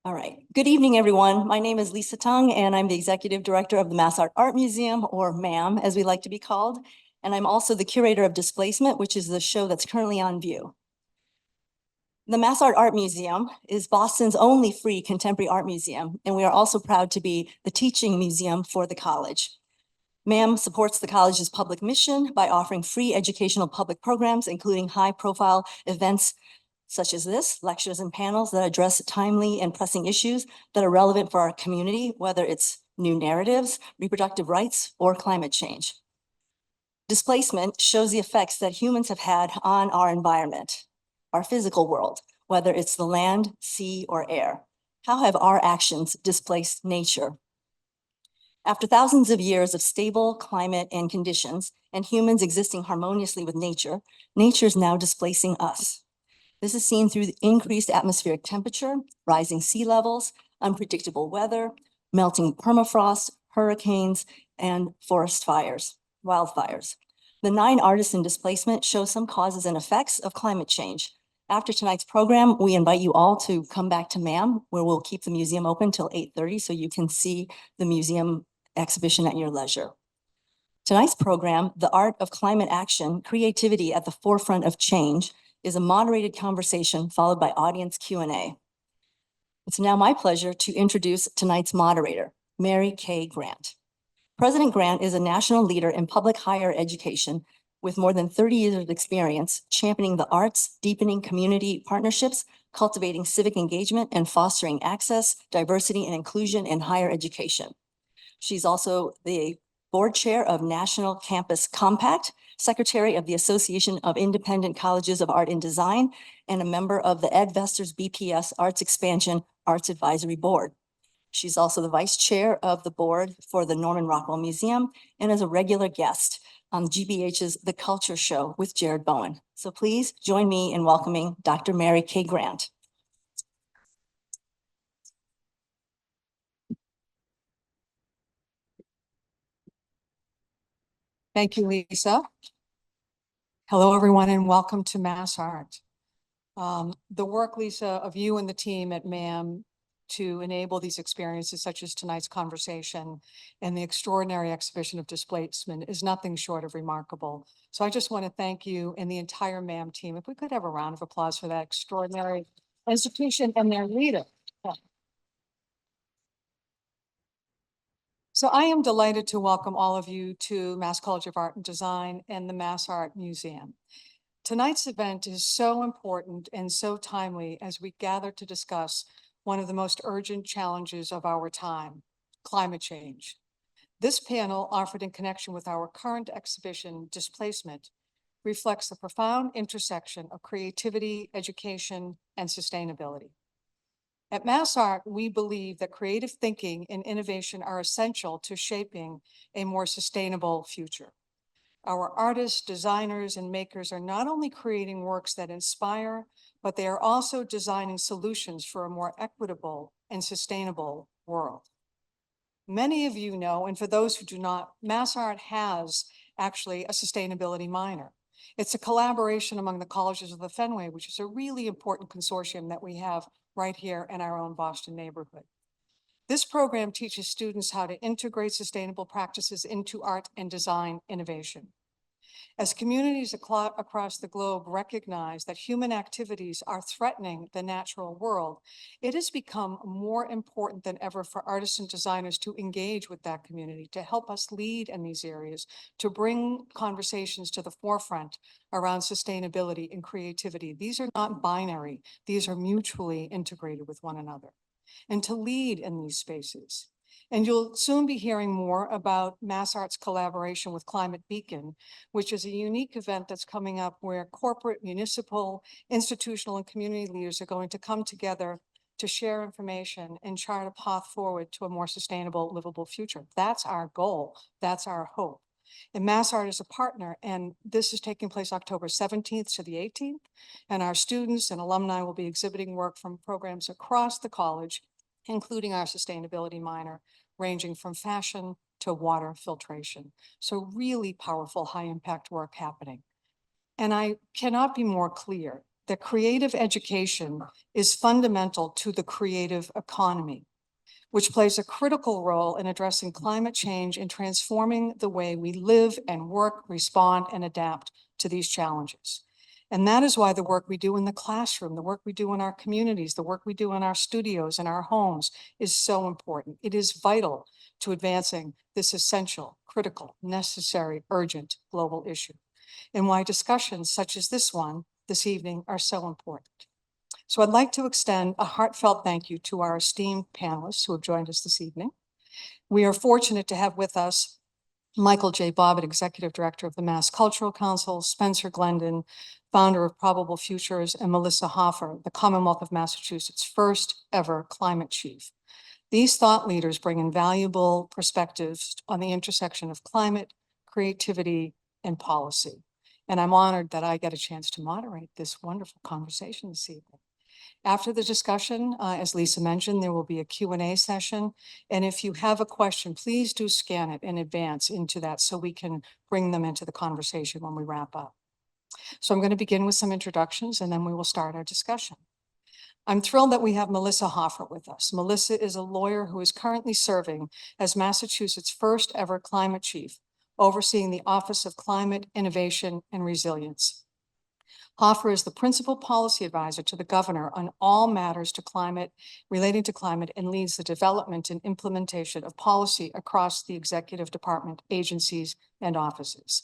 All right. Good evening, everyone. My name is Lisa Tung, and I'm the Executive Director of the Art Museum, or MAAM, as we like to be called. And I'm also the Curator of Displacement, which is the show that's currently on view. The Art Museum is Boston's only free contemporary art museum, and we are also proud to be the teaching museum for the college. MAAM supports the college's public mission by offering free educational public programs, including high-profile events such as this, lectures and panels that address timely and pressing issues that are relevant for our community, whether it's new narratives, reproductive rights, or climate change. Displacement shows the effects that humans have had on our environment, our physical world, whether it's the land, sea, or air. How have our actions displaced nature? After thousands of years of stable climate and conditions, and humans existing harmoniously with nature, nature is now displacing us. This is seen through the increased atmospheric temperature, rising sea levels, unpredictable weather, melting permafrost, hurricanes, and forest fires, wildfires. The 9 artists in displacement show some causes and effects of climate change. After tonight's program, we invite you all to come back to MAAM, where we'll keep the museum open till 8:30 so you can see the museum exhibition at your leisure. Tonight's program, The Art of Climate Action, Creativity at the Forefront of Change, is a moderated conversation followed by audience Q&A. It's now my pleasure to introduce tonight's moderator, Mary Kay Grant. President Grant is a national leader in public higher education with more than 30 years of experience championing the arts, deepening community partnerships, cultivating civic engagement, and fostering access, diversity, and inclusion in higher education. She's also the board chair of National Campus Compact, secretary of the Association of Independent Colleges of Art and Design, and a member of the Ed Vesters BPS Arts Expansion Arts Advisory Board. She's also the vice chair of the board for the Norman Rockwell Museum and is a regular guest on GBH's The Culture Show with Jared Bowen. So please join me in welcoming Dr. Mary Kay Grant. Thank you, Lisa. Hello, everyone, and welcome to Mass Art. The work, Lisa, of you and the team at MAAM to enable these experiences, such as tonight's conversation and the extraordinary exhibition of displacement, is nothing short of remarkable. So I just want to thank you and the entire MAAM team. If we could have a round of applause for that extraordinary institution and their leader. So I am delighted to welcome all of you to Mass College of Art and Design and the Mass Art Museum. Tonight's event is so important and so timely as we gather to discuss one of the most urgent challenges of our time, climate change. This panel, offered in connection with our current exhibition, Displacement, reflects the profound intersection of creativity, education, and sustainability. At Mass Art, we believe that creative thinking and innovation are essential to shaping a more sustainable future. Our artists, designers, and makers are not only creating works that inspire, but they are also designing solutions for a more equitable and sustainable world. Many of you know, and for those who do not, Mass Art has actually a sustainability minor. It's a collaboration among the colleges of the Fenway, which is a really important consortium that we have right here in our own Boston neighborhood. This program teaches students how to integrate sustainable practices into art and design innovation. As communities across the globe recognize that human activities are threatening the natural world, it has become more important than ever for artists and designers to engage with that community, to help us lead in these areas, to bring conversations to the forefront around sustainability and creativity. These are not binary. These are mutually integrated with one another, and to lead in these spaces. And you'll soon be hearing more about Mass Art's collaboration with Climate Beacon, which is a unique event that's coming up where corporate, municipal, institutional, and community leaders are going to come together to share information and chart a path forward to a more sustainable, livable future. That's our goal. That's our hope. And Mass Art is a partner, and this is taking place October 17th to the 18th. And our students and alumni will be exhibiting work from programs across the college, including our sustainability minor, ranging from fashion to water filtration. So really powerful, high impact work happening. And I cannot be more clear that creative education is fundamental to the creative economy, which plays a critical role in addressing climate change and transforming the way we live and work, respond, and adapt to these challenges. And that is why the work we do in the classroom, the work we do in our communities, the work we do in our studios and our homes is so important. It is vital to advancing this essential, critical, necessary, urgent global issue, and why discussions such as this one this evening are so important. So I'd like to extend a heartfelt thank you to our esteemed panelists who have joined us this evening. We are fortunate to have with us Michael J. Bobbitt, Executive Director of the Mass Cultural Council, Spencer Glendon, founder of Probable Futures, and Melissa Hoffer, the Commonwealth of Massachusetts' first ever climate chief. These thought leaders bring invaluable perspectives on the intersection of climate, creativity, and policy. And I'm honored that I get a chance to moderate this wonderful conversation this evening. After the discussion, as Lisa mentioned, there will be a Q&A session. And if you have a question, please do scan it in advance into that so we can bring them into the conversation when we wrap up. So I'm going to begin with some introductions and then we will start our discussion. I'm thrilled that we have Melissa Hoffer with us. Melissa is a lawyer who is currently serving as Massachusetts' first ever climate chief, overseeing the Office of Climate, Innovation, and Resilience. Hoffer is the principal policy advisor to the governor on all matters relating to climate, and leads the development and implementation of policy across the executive department, agencies, and offices.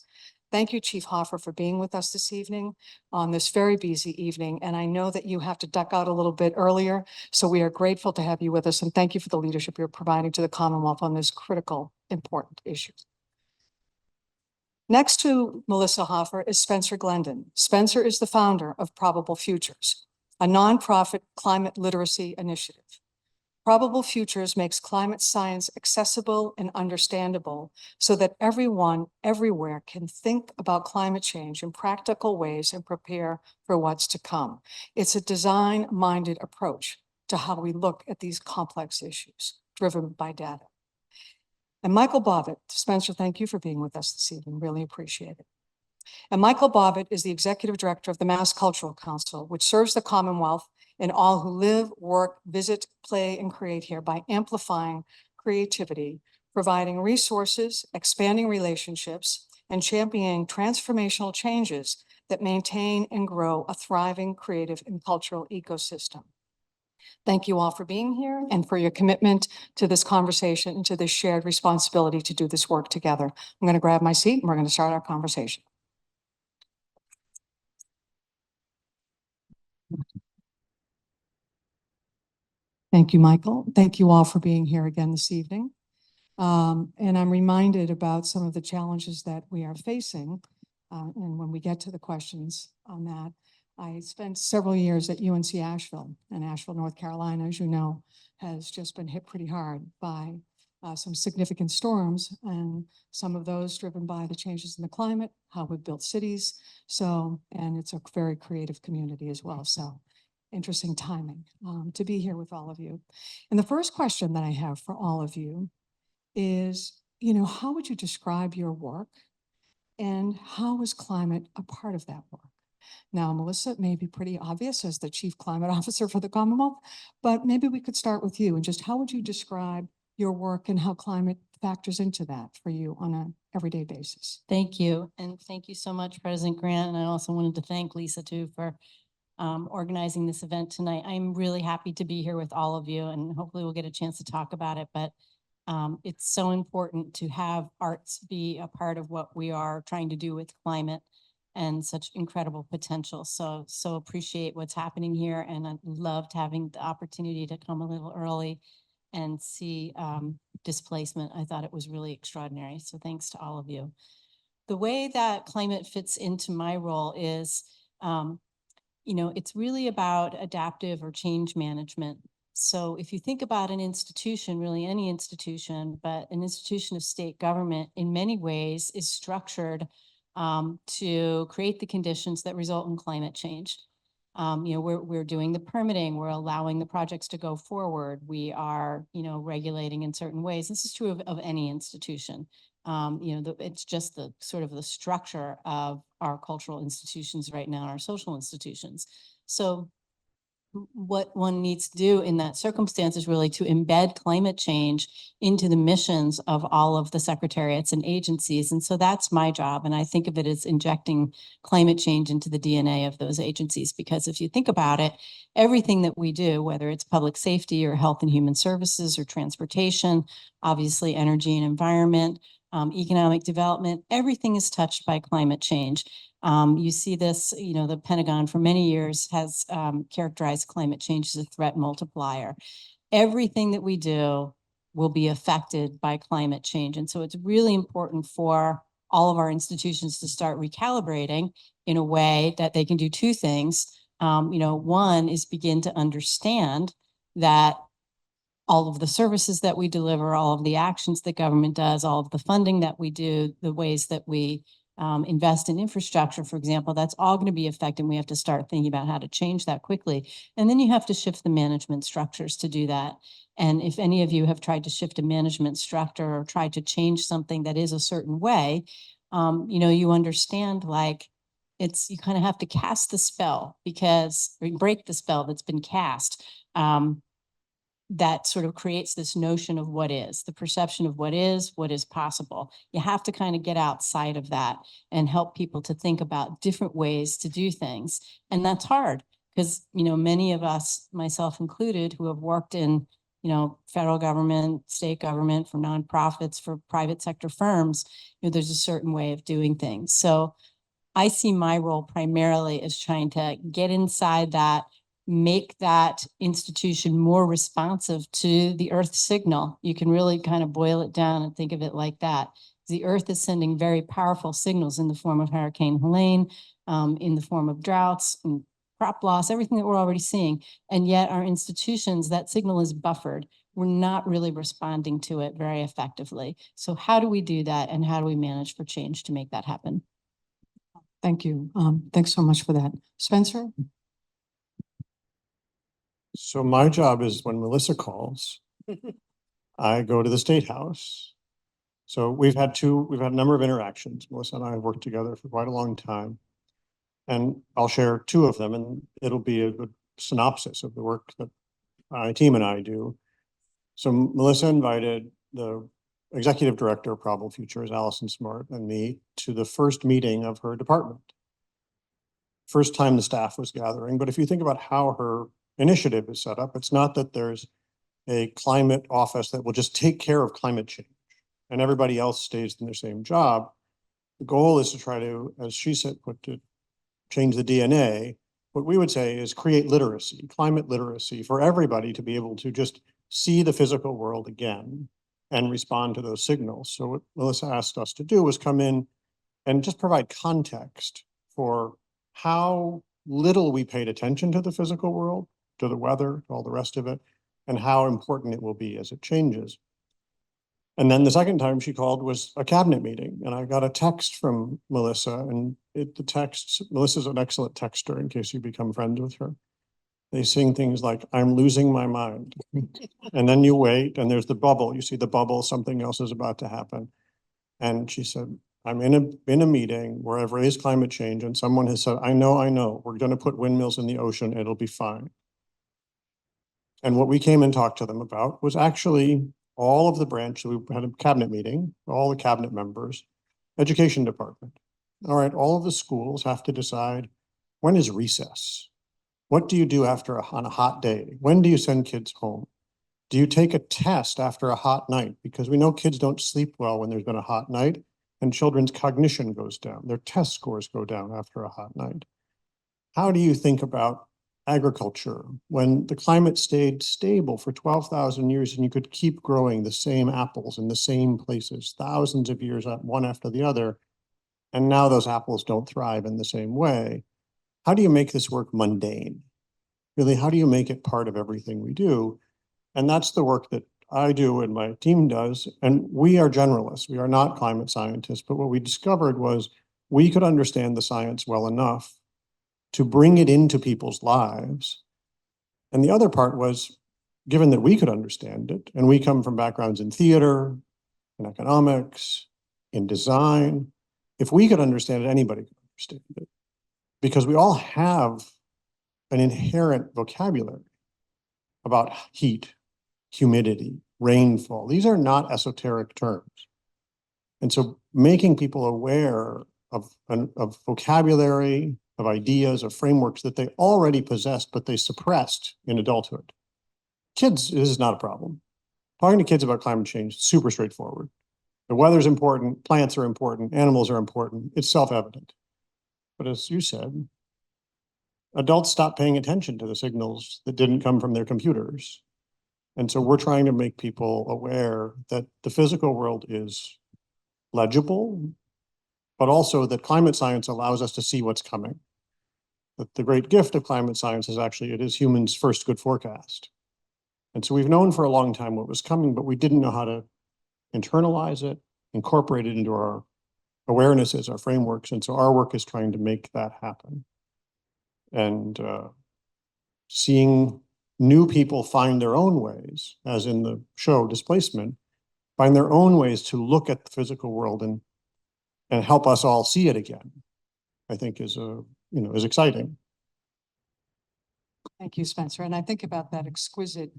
Thank you, Chief Hoffer, for being with us this evening on this very busy evening. And I know that you have to duck out a little bit earlier, so we are grateful to have you with us. And thank you for the leadership you're providing to the Commonwealth on this critical, important issue. Next to Melissa Hoffer is Spencer Glendon. Spencer is the founder of Probable Futures, a nonprofit climate literacy initiative. Probable Futures makes climate science accessible and understandable so that everyone, everywhere can think about climate change in practical ways and prepare for what's to come. It's a design-minded approach to how we look at these complex issues, driven by data. And Michael Bobbitt, Spencer, thank you for being with us this evening. Really appreciate it. And Michael Bobbitt is the Executive Director of the Mass Cultural Council, which serves the Commonwealth and all who live, work, visit, play, and create here by amplifying creativity, providing resources, expanding relationships, and championing transformational changes that maintain and grow a thriving creative and cultural ecosystem. Thank you all for being here and for your commitment to this conversation and to this shared responsibility to do this work together. I'm going to grab my seat and we're going to start our conversation. Thank you, Michael. Thank you all for being here again this evening. And I'm reminded about some of the challenges that we are facing. And when we get to the questions on that, I spent several years at UNC Asheville, and Asheville, North Carolina, as you know, has just been hit pretty hard by some significant storms, and some of those driven by the changes in the climate, how we've built cities. So, and it's a very creative community as well. So interesting timing to be here with all of you. And the first question that I have for all of you is, how would you describe your work, and how is climate a part of that work? Now, Melissa, it may be pretty obvious as the Chief Climate Officer for the Commonwealth, but maybe we could start with you, and just how would you describe your work and how climate factors into that for you on an everyday basis? Thank you. And thank you so much, President Grant. And I also wanted to thank Lisa too for organizing this event tonight. I'm really happy to be here with all of you, and hopefully we'll get a chance to talk about it. But it's so important to have arts be a part of what we are trying to do with climate and such incredible potential. So appreciate what's happening here. And I loved having the opportunity to come a little early and see displacement. I thought it was really extraordinary. So thanks to all of you. The way that climate fits into my role is, it's really about adaptive or change management. So if you think about an institution, really any institution, but an institution of state government in many ways is structured to create the conditions that result in climate change. We're doing the permitting, we're allowing the projects to go forward. We are, regulating in certain ways. This is true of any institution. It's just the sort of the structure of our cultural institutions right now, our social institutions. So what one needs to do in that circumstance is really to embed climate change into the missions of all of the secretariats and agencies. And so that's my job. And I think of it as injecting climate change into the DNA of those agencies, because if you think about it, everything that we do, whether it's public safety or health and human services or transportation, obviously energy and environment, economic development, everything is touched by climate change. You see this, the Pentagon for many years has characterized climate change as a threat multiplier. Everything that we do will be affected by climate change. And so it's really important for all of our institutions to start recalibrating in a way that they can do two things. One is begin to understand that all of the services that we deliver, all of the actions that government does, all of the funding that we do, the ways that we invest in infrastructure, for example, that's all going to be affected. We have to start thinking about how to change that quickly. And then you have to shift the management structures to do that. And if any of you have tried to shift a management structure or tried to change something that is a certain way, you understand you kind of have to cast the spell or break the spell that's been cast. That sort of creates this notion of what is, the perception of what is possible. You have to kind of get outside of that and help people to think about different ways to do things. And that's hard because, many of us, myself included, who have worked in, federal government, state government, for nonprofits, for private sector firms, there's a certain way of doing things. So I see my role primarily as trying to get inside that, make that institution more responsive to the Earth signal. You can really kind of boil it down and think of it like that. The Earth is sending very powerful signals in the form of Hurricane Helene, in the form of droughts and crop loss, everything that we're already seeing. And yet our institutions, that signal is buffered. We're not really responding to it very effectively. So how do we do that? And how do we manage for change to make that happen? Thank you. Thanks so much for that. Spencer? So my job is when Melissa calls, I go to the State House. So we've had a number of interactions. Melissa and I have worked together for quite a long time. And I'll share two of them, and it'll be a good synopsis of the work that my team and I do. So Melissa invited the executive director of Probable Futures, Allison Smart, and me to the first meeting of her department. First time the staff was gathering. But if you think about how her initiative is set up, it's not that there's a climate office that will just take care of climate change and everybody else stays in their same job. The goal is to try to, as she said, to change the DNA. What we would say is create literacy, climate literacy, for everybody to be able to just see the physical world again and respond to those signals. So what Melissa asked us to do was come in and just provide context for how little we paid attention to the physical world, to the weather, to all the rest of it, and how important it will be as it changes. And then the second time she called was a cabinet meeting, and I got a text from Melissa, and Melissa's an excellent texter in case you become friends with her. They sing things like, "I'm losing my mind." And then you wait, and there's the bubble. You see the bubble, something else is about to happen. And she said, "I'm in a meeting where I've raised climate change, and someone has said, I know, we're going to put windmills in the ocean, it'll be fine." And what we came and talked to them about was actually all of the branch. We had a cabinet meeting, all the cabinet members, education department. All right, all of the schools have to decide, when is recess? What do you do on a hot day? When do you send kids home? Do you take a test after a hot night? Because we know kids don't sleep well when there's been a hot night, and children's cognition goes down. Their test scores go down after a hot night. How do you think about agriculture when the climate stayed stable for 12,000 years and you could keep growing the same apples in the same places, thousands of years, one after the other, and now those apples don't thrive in the same way? How do you make this work mundane? Really, how do you make it part of everything we do? And that's the work that I do and my team does. And we are generalists. We are not climate scientists. But what we discovered was we could understand the science well enough to bring it into people's lives. And the other part was, given that we could understand it, and we come from backgrounds in theater, in economics, in design, if we could understand it, anybody could understand it. Because we all have an inherent vocabulary about heat, humidity, rainfall. These are not esoteric terms. And so making people aware of vocabulary, of ideas, of frameworks that they already possessed, but they suppressed in adulthood. Kids, this is not a problem. Talking to kids about climate change, super straightforward. The weather's important, plants are important, animals are important. It's self-evident. But as you said, adults stopped paying attention to the signals that didn't come from their computers. And so we're trying to make people aware that the physical world is legible, but also that climate science allows us to see what's coming. That the great gift of climate science is actually, it is humans' first good forecast. And so we've known for a long time what was coming, but we didn't know how to internalize it, incorporate it into our awarenesses, our frameworks. And so our work is trying to make that happen. And seeing new people find their own ways, as in the show Displacement, find their own ways to look at the physical world and help us all see it again, I think is exciting. Thank you, Spencer. And I think about that exquisite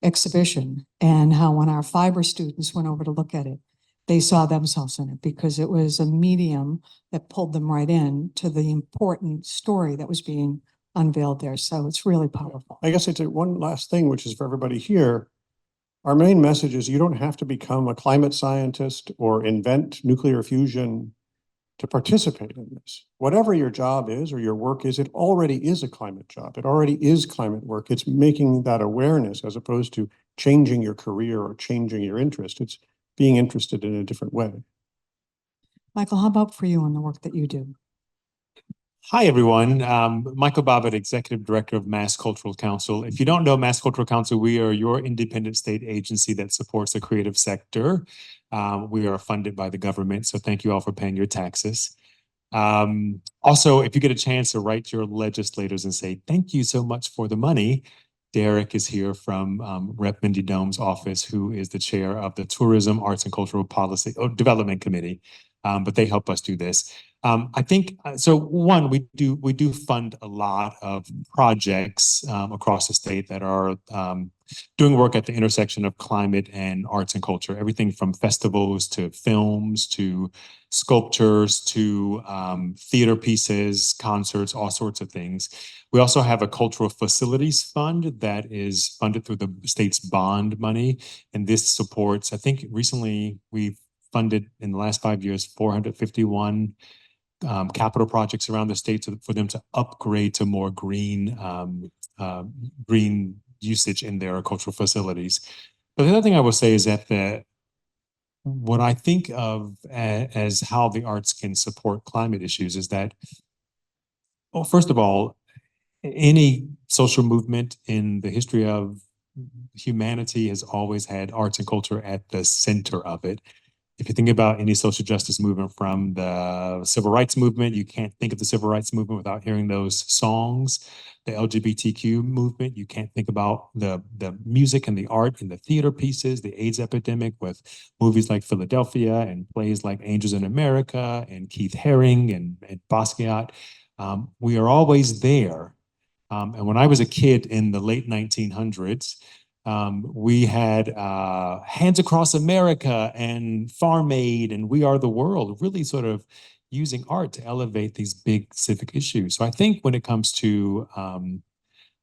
exhibition and how when our fiber students went over to look at it, they saw themselves in it because it was a medium that pulled them right in to the important story that was being unveiled there. So it's really powerful. I guess it's one last thing, which is for everybody here. Our main message is you don't have to become a climate scientist or invent nuclear fusion to participate in this. Whatever your job is or your work is, it already is a climate job. It already is climate work. It's making that awareness as opposed to changing your career or changing your interest. It's being interested in a different way. Michael, how about for you on the work that you do? Hi, everyone. Michael Bobbitt, Executive Director of Mass Cultural Council. If you don't know Mass Cultural Council, we are your independent state agency that supports the creative sector. We are funded by the government, so thank you all for paying your taxes. Also, if you get a chance to write your legislators and say, thank you so much for the money, Derek is here from Rep. Mindy Dome's office, who is the chair of the Tourism, Arts, and Cultural Policy Development Committee. But they help us do this. I think so. One, we do fund a lot of projects across the state that are doing work at the intersection of climate and arts and culture. Everything from festivals to films to sculptures to theater pieces, concerts, all sorts of things. We also have a cultural facilities fund that is funded through the state's bond money, and this supports. I think recently we've funded in the last 5 years 451 capital projects around the state for them to upgrade to more green usage in their cultural facilities. But the other thing I will say is that what I think of as how the arts can support climate issues is that, well, first of all, any social movement in the history of humanity has always had arts and culture at the center of it. If you think about any social justice movement from the civil rights movement, you can't think of the civil rights movement without hearing those songs. The LGBTQ movement, you can't think about the music and the art and the theater pieces, the AIDS epidemic with movies like Philadelphia and plays like Angels in America and Keith Haring and Basquiat. We are always there. And when I was a kid in the late 1900s, we had Hands Across America and Farm Aid and We Are the World, really sort of using art to elevate these big civic issues. So I think when it comes to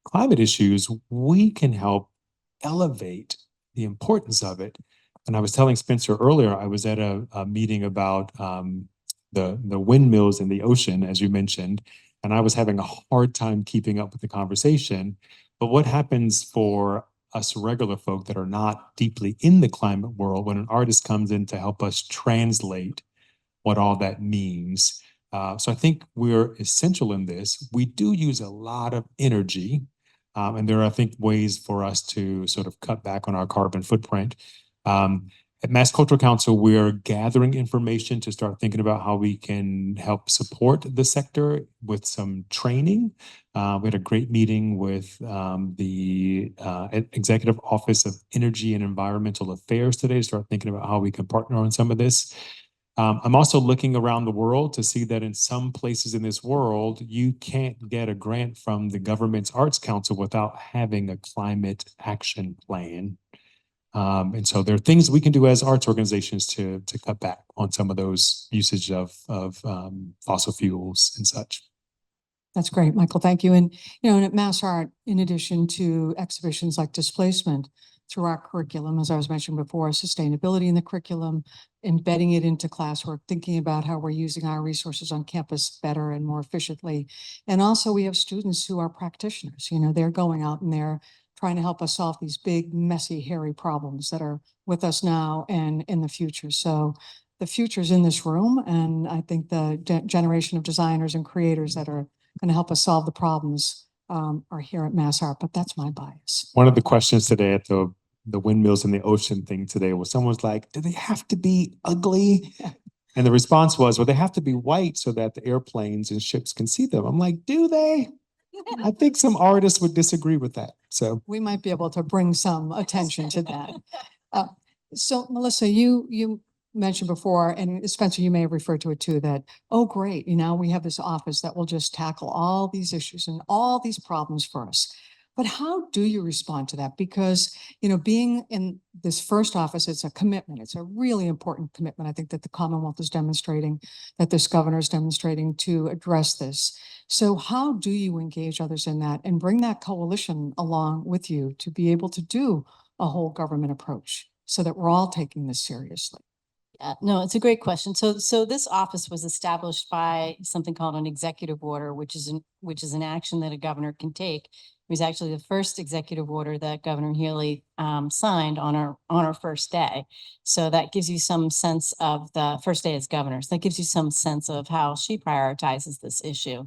climate issues, we can help elevate the importance of it. And I was telling Spencer earlier, I was at a meeting about the windmills in the ocean, as you mentioned, and I was having a hard time keeping up with the conversation. But what happens for us regular folk that are not deeply in the climate world when an artist comes in to help us translate what all that means? So I think we're essential in this. We do use a lot of energy, and there are, I think, ways for us to sort of cut back on our carbon footprint. At Mass Cultural Council, we're gathering information to start thinking about how we can help support the sector with some training. We had a great meeting with the Executive Office of Energy and Environmental Affairs today to start thinking about how we can partner on some of this. I'm also looking around the world to see that in some places in this world, you can't get a grant from the government's Arts Council without having a climate action plan. And so there are things we can do as arts organizations to cut back on some of those usage of fossil fuels and such. That's great, Michael. Thank you. And, and at Mass Art, in addition to exhibitions like Displacement, through our curriculum, as I was mentioning before, sustainability in the curriculum, embedding it into classwork, thinking about how we're using our resources on campus better and more efficiently. And also we have students who are practitioners, they're going out and they're trying to help us solve these big, messy, hairy problems that are with us now and in the future. So the future's in this room. And I think the generation of designers and creators that are going to help us solve the problems are here at Mass Art, but that's my bias. One of the questions today at the windmills in the ocean thing today was someone's like, do they have to be ugly? And the response was, well, they have to be white so that the airplanes and ships can see them. I'm like, do they? I think some artists would disagree with that. So we might be able to bring some attention to that. So Melissa, you mentioned before, and Spencer, you may have referred to it too, that, oh, great, we have this office that will just tackle all these issues and all these problems for us. But how do you respond to that? Because, being in this first office, it's a commitment. It's a really important commitment. I think that the Commonwealth is demonstrating, that this governor is demonstrating to address this. So how do you engage others in that and bring that coalition along with you to be able to do a whole government approach so that we're all taking this seriously? Yeah, no, it's a great question. So this office was established by something called an executive order, which is an action that a governor can take. It was actually the first executive order that Governor Healy signed on our first day. So that gives you some sense of the first day as governor. So that gives you some sense of how she prioritizes this issue.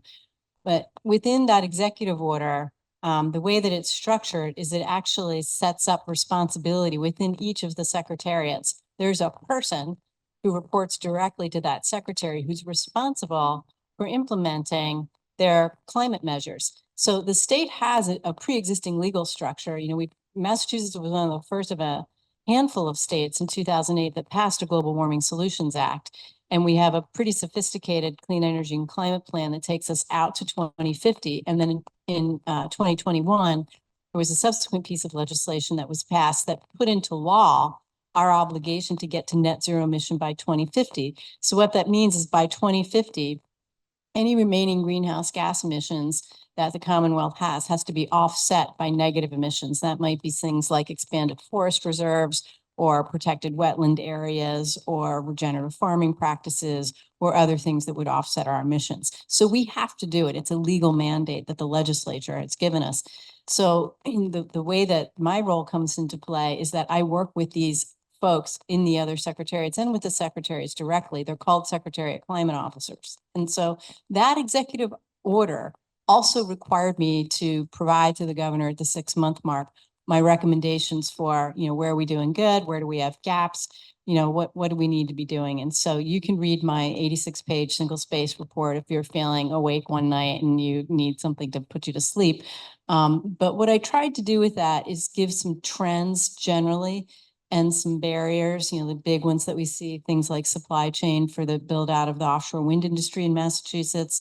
But within that executive order, the way that it's structured is it actually sets up responsibility within each of the secretariats. There's a person who reports directly to that secretary who's responsible for implementing their climate measures. So the state has a pre-existing legal structure. Massachusetts was one of the first of a handful of states in 2008 that passed a Global Warming Solutions Act. And we have a pretty sophisticated clean energy and climate plan that takes us out to 2050. And then in 2021, there was a subsequent piece of legislation that was passed that put into law our obligation to get to net zero emission by 2050. So what that means is by 2050, any remaining greenhouse gas emissions that the Commonwealth has to be offset by negative emissions. That might be things like expanded forest reserves or protected wetland areas or regenerative farming practices or other things that would offset our emissions. So we have to do it. It's a legal mandate that the legislature has given us. So the way that my role comes into play is that I work with these folks in the other secretariats and with the secretaries directly. They're called Secretariat Climate Officers. And so that executive order also required me to provide to the governor at the 6-month mark my recommendations for, where are we doing good? Where do we have gaps? What do we need to be doing? And so you can read my 86-page single space report if you're feeling awake one night and you need something to put you to sleep. But what I tried to do with that is give some trends generally and some barriers, the big ones that we see, things like supply chain for the build out of the offshore wind industry in Massachusetts.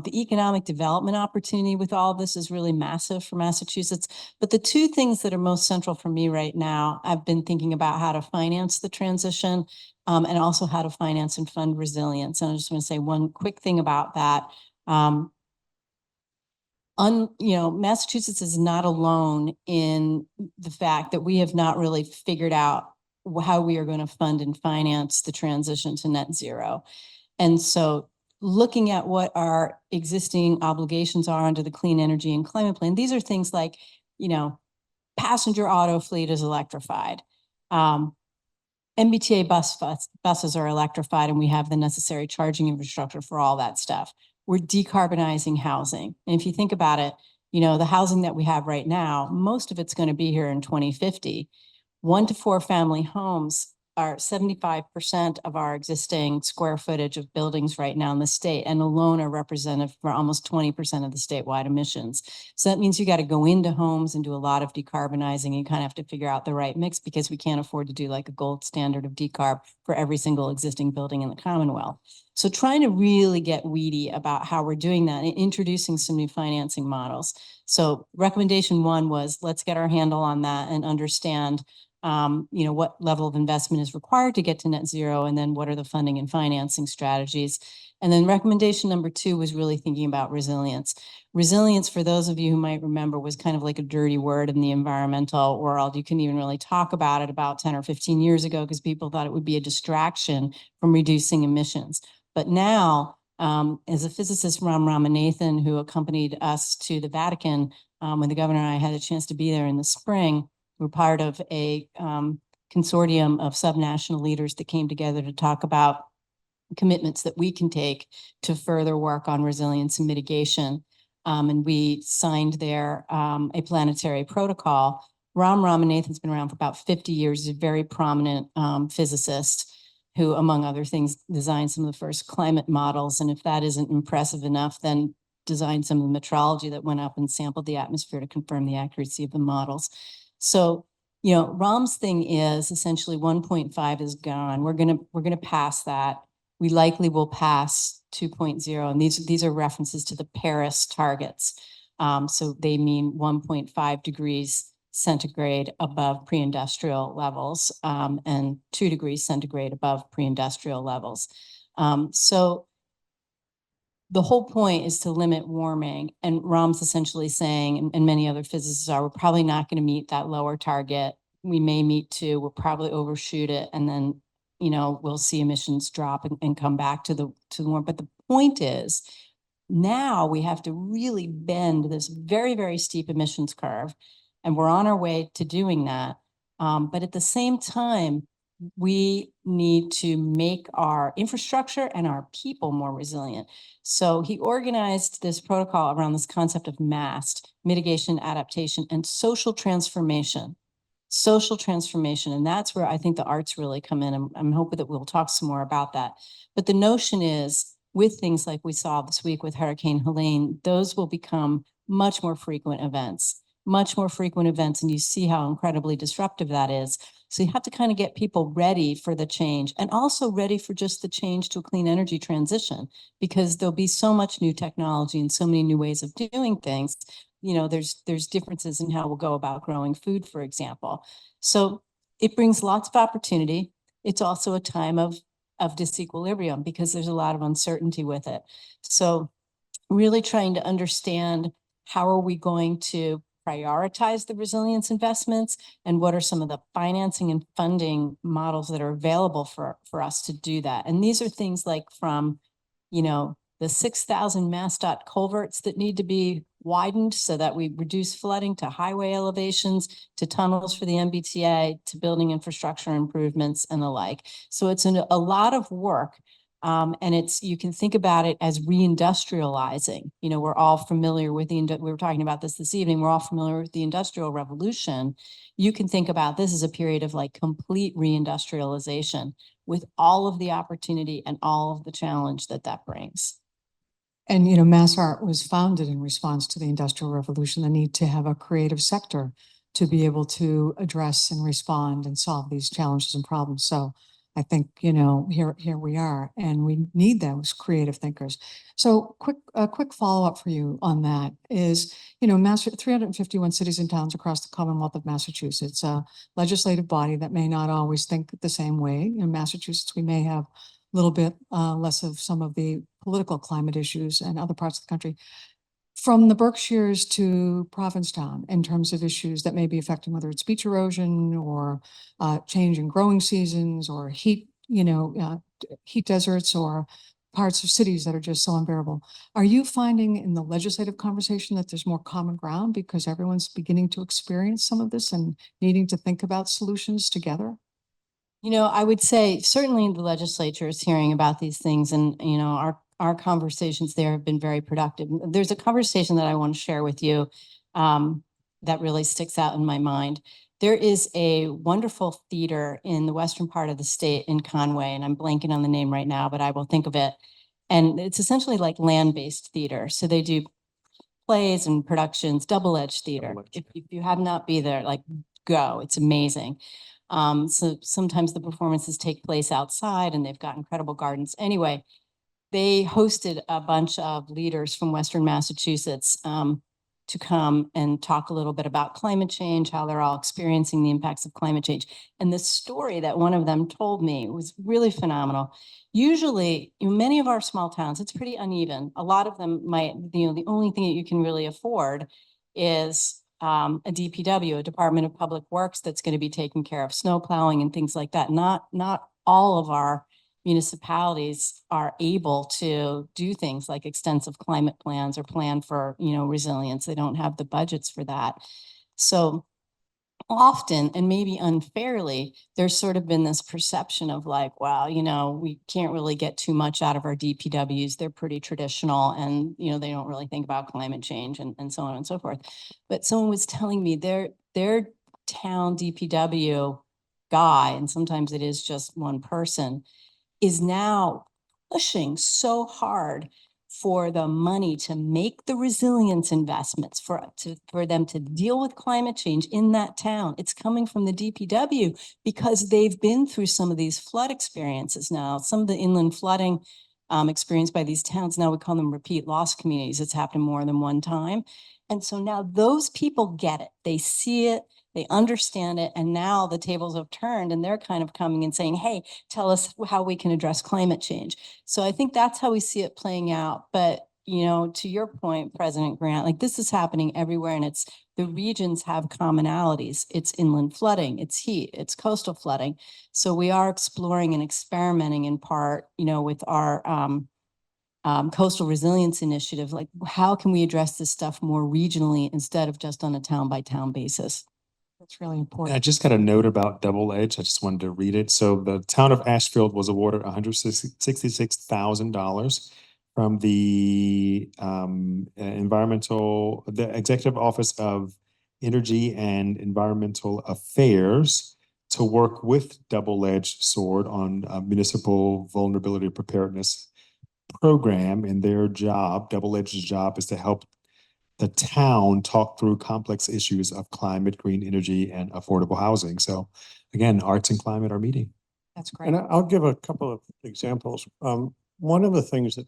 The economic development opportunity with all of this is really massive for Massachusetts. But the two things that are most central for me right now, I've been thinking about how to finance the transition and also how to finance and fund resilience. And I just want to say one quick thing about that. Massachusetts is not alone in the fact that we have not really figured out how we are going to fund and finance the transition to net zero. And so looking at what our existing obligations are under the Clean Energy and Climate Plan, these are things like, passenger auto fleet is electrified. MBTA buses are electrified and we have the necessary charging infrastructure for all that stuff. We're decarbonizing housing. And if you think about it, the housing that we have right now, most of it's going to be here in 2050. 1 to 4 family homes are 75% of our existing square footage of buildings right now in the state, and alone are represented for almost 20% of the statewide emissions. So that means you got to go into homes and do a lot of decarbonizing. You kind of have to figure out the right mix, because we can't afford to do like a gold standard of decarb for every single existing building in the Commonwealth. So trying to really get weedy about how we're doing that and introducing some new financing models. So recommendation one was, let's get our handle on that and understand what level of investment is required to get to net zero, and then what are the funding and financing strategies. And then recommendation number two was really thinking about resilience. Resilience, for those of you who might remember, was kind of like a dirty word in the environmental world. You couldn't even really talk about it about 10 or 15 years ago because people thought it would be a distraction from reducing emissions. But now, as a physicist, Ram Ramanathan, who accompanied us to the Vatican when the governor and I had a chance to be there in the spring, we're part of a consortium of subnational leaders that came together to talk about commitments that we can take to further work on resilience and mitigation. And we signed there a planetary protocol. Ram Ramanathan's been around for about 50 years. He's a very prominent physicist who, among other things, designed some of the first climate models. And if that isn't impressive enough, then designed some of the metrology that went up and sampled the atmosphere to confirm the accuracy of the models. So, Ram's thing is essentially 1.5 is gone. We're gonna pass that. We likely will pass 2.0, and these are references to the Paris targets. So they mean 1.5 degrees centigrade above pre-industrial levels, and 2 degrees centigrade above pre-industrial levels. So the whole point is to limit warming, and Ram's essentially saying, and many other physicists are, we're probably not going to meet that lower target. We may meet 2, we'll probably overshoot it, and then we'll see emissions drop and come back to the warm. But the point is, now we have to really bend this very, very steep emissions curve, and we're on our way to doing that. But at the same time, we need to make our infrastructure and our people more resilient. So he organized this protocol around this concept of MAST, mitigation, adaptation, and social transformation. Social transformation. And that's where I think the arts really come in. And I'm hoping that we'll talk some more about that. But the notion is, with things like we saw this week with Hurricane Helene, those will become much more frequent events. And you see how incredibly disruptive that is. So you have to kind of get people ready for the change, and also ready for just the change to a clean energy transition, because there'll be so much new technology and so many new ways of doing things. There's differences in how we'll go about growing food, for example. So it brings lots of opportunity. It's also a time of disequilibrium, because there's a lot of uncertainty with it. So really trying to understand, how are we going to prioritize the resilience investments, and what are some of the financing and funding models that are available for us to do that? And these are things like from, the 6,000 MassDOT culverts that need to be widened so that we reduce flooding, to highway elevations, to tunnels for the MBTA, to building infrastructure improvements and the like. So it's a lot of work. And you can think about it as reindustrializing. We're all familiar with we were talking about this evening, we're all familiar with the Industrial Revolution. You can think about this as a period of like complete reindustrialization, with all of the opportunity and all of the challenge that brings. And, MassArt was founded in response to the Industrial Revolution, the need to have a creative sector to be able to address and respond and solve these challenges and problems. So I think, here we are, and we need those creative thinkers. So a quick follow-up for you on that is, 351 cities and towns across the Commonwealth of Massachusetts, a legislative body that may not always think the same way. In Massachusetts, we may have a little bit less of some of the political climate issues and other parts of the country. From the Berkshires to Provincetown, in terms of issues that may be affecting, whether it's beach erosion or change in growing seasons, or heat, heat deserts, or parts of cities that are just so unbearable. Are you finding in the legislative conversation that there's more common ground, because everyone's beginning to experience some of this and needing to think about solutions together? I would say certainly the legislature is hearing about these things, and, our conversations there have been very productive. There's a conversation that I want to share with you that really sticks out in my mind. There is a wonderful theater in the western part of the state in Conway, and I'm blanking on the name right now, but I will think of it. And it's essentially like land-based theater. So they do plays and productions, double-edged theater. Double-edged. If you have not been there, like go, it's amazing. So sometimes the performances take place outside and they've got incredible gardens. Anyway, they hosted a bunch of leaders from Western Massachusetts to come and talk a little bit about climate change, how they're all experiencing the impacts of climate change. And the story that one of them told me was really phenomenal. Usually, many of our small towns, it's pretty uneven. A lot of them might, the only thing that you can really afford is a DPW, a Department of Public Works, that's going to be taking care of snow plowing and things like that. Not all of our municipalities are able to do things like extensive climate plans or plan for, resilience. They don't have the budgets for that. So often, and maybe unfairly, there's sort of been this perception of like, wow, we can't really get too much out of our DPWs. They're pretty traditional and, they don't really think about climate change and so on and so forth. But someone was telling me their town DPW guy, and sometimes it is just one person, is now pushing so hard for the money to make the resilience investments for them to deal with climate change in that town. It's coming from the DPW because they've been through some of these flood experiences now. Some of the inland flooding experienced by these towns, now we call them repeat loss communities. It's happened more than one time. And so now those people get it. They see it. They understand it. And now the tables have turned and they're kind of coming and saying, hey, tell us how we can address climate change. So I think that's how we see it playing out. But, to your point, President Grant, like this is happening everywhere, and the regions have commonalities. It's inland flooding, it's heat, it's coastal flooding. So we are exploring and experimenting in part, with our coastal resilience initiative, like how can we address this stuff more regionally instead of just on a town by town basis? That's really I important. just got a note about Double Edge. I just wanted to read it. So the town of Ashfield was awarded $166,000 from the the Executive Office of Energy and Environmental Affairs to work with Double Edge Sword on a municipal vulnerability preparedness program. And their job, Double Edge's job, is to help the town talk through complex issues of climate, green energy, and affordable housing. So again, arts and climate are meeting. That's great. And I'll give a couple of examples. One of the things that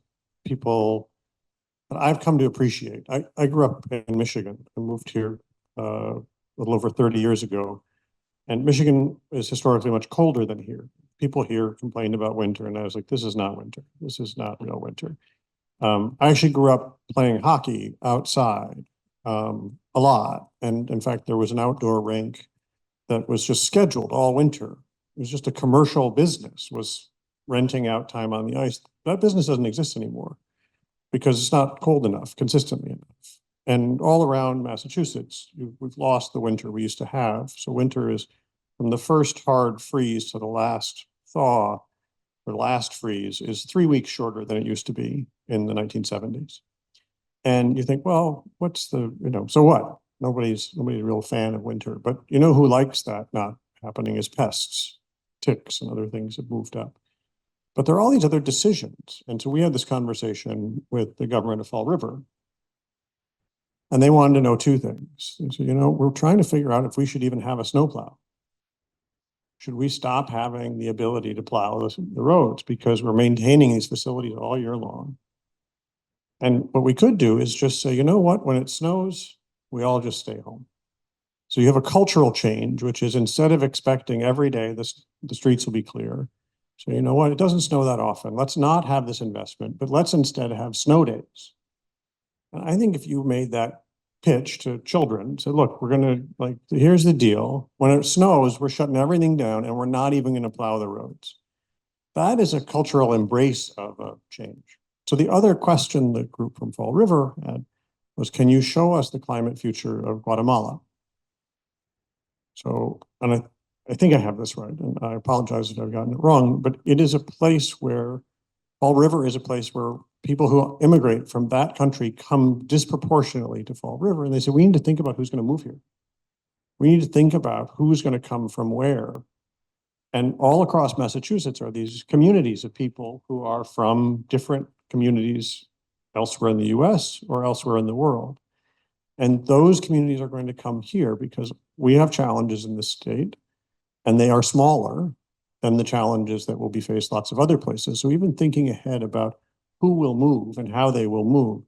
I've come to appreciate, I grew up in Michigan. I moved here a little over 30 years ago. And Michigan is historically much colder than here. People here complained about winter, and I was like, this is not winter. This is not real winter. I actually grew up playing hockey outside a lot. And in fact, there was an outdoor rink that was just scheduled all winter. It was just a commercial business, was renting out time on the ice. That business doesn't exist anymore because it's not cold enough, consistently enough. And all around Massachusetts, we've lost the winter we used to have. So winter is from the first hard freeze to the last thaw, or last freeze, is 3 weeks shorter than it used to be in the 1970s. And you think, well, so what? Nobody's a real fan of winter, but who likes that not happening is pests, ticks, and other things have moved up. But there are all these other decisions. And so we had this conversation with the government of Fall River, and they wanted to know two things. They said, we're trying to figure out if we should even have a snowplow. Should we stop having the ability to plow the roads because we're maintaining these facilities all year long? And what we could do is just say, when it snows, we all just stay home. So you have a cultural change, which is instead of expecting every day the streets will be clear. So it doesn't snow that often. Let's not have this investment, but let's instead have snow days. And I think if you made that pitch to children, said, look, here's the deal. When it snows, we're shutting everything down and we're not even going to plow the roads. That is a cultural embrace of a change. So the other question the group from Fall River had was, can you show us the climate future of Guatemala? So, and I think I have this right, and I apologize if I've gotten it wrong, but it is a place where Fall River is a place where people who immigrate from that country come disproportionately to Fall River. And they say, we need to think about who's going to move here. We need to think about who's going to come from where. And all across Massachusetts are these communities of people who are from different communities elsewhere in the US or elsewhere in the world. And those communities are going to come here because we have challenges in this state, and they are smaller than the challenges that will be faced lots of other places. So even thinking ahead about who will move and how they will move,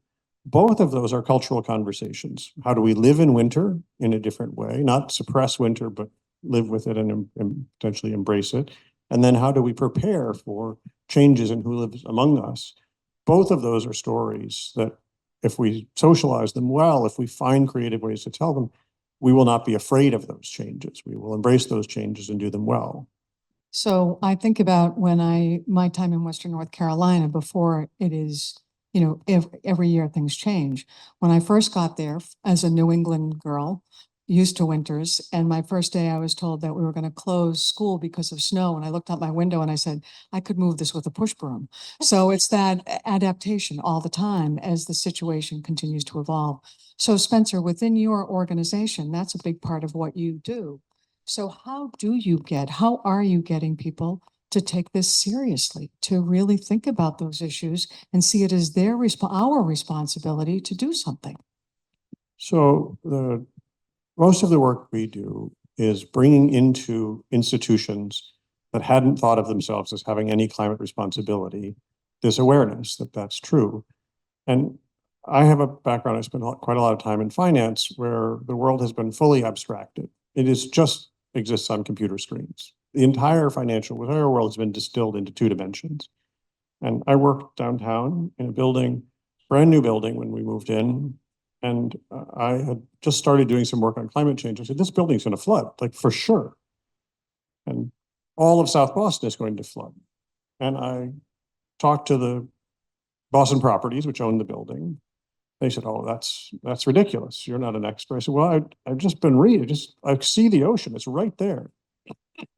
both of those are cultural conversations. How do we live in winter in a different way, not suppress winter, but live with it and potentially embrace it? And then how do we prepare for changes in who lives among us? Both of those are stories that if we socialize them well, if we find creative ways to tell them, we will not be afraid of those changes. We will embrace those changes and do them well. So I think about my time in Western North Carolina before it is, every year things change. When I first got there as a New England girl, used to winters, and my first day I was told that we were going to close school because of snow. And I looked out my window and I said, I could move this with a push broom. So it's that adaptation all the time as the situation continues to evolve. So Spencer, within your organization, that's a big part of what you do. So how are you getting people to take this seriously, to really think about those issues and see it as our responsibility to do something? So most of the work we do is bringing into institutions that hadn't thought of themselves as having any climate responsibility this awareness that that's true. And I have a background, I spent quite a lot of time in finance where the world has been fully abstracted. It is just exists on computer screens. The entire world has been distilled into 2 dimensions. And I worked downtown in a building, brand new building when we moved in. And I had just started doing some work on climate change. I said, this building's going to flood, like for sure. And all of South Boston is going to flood. And I talked to the Boston Properties, which owned the building. They said, oh, that's ridiculous. You're not an expert. I said, well, I've just been reading, I see the ocean, it's right there.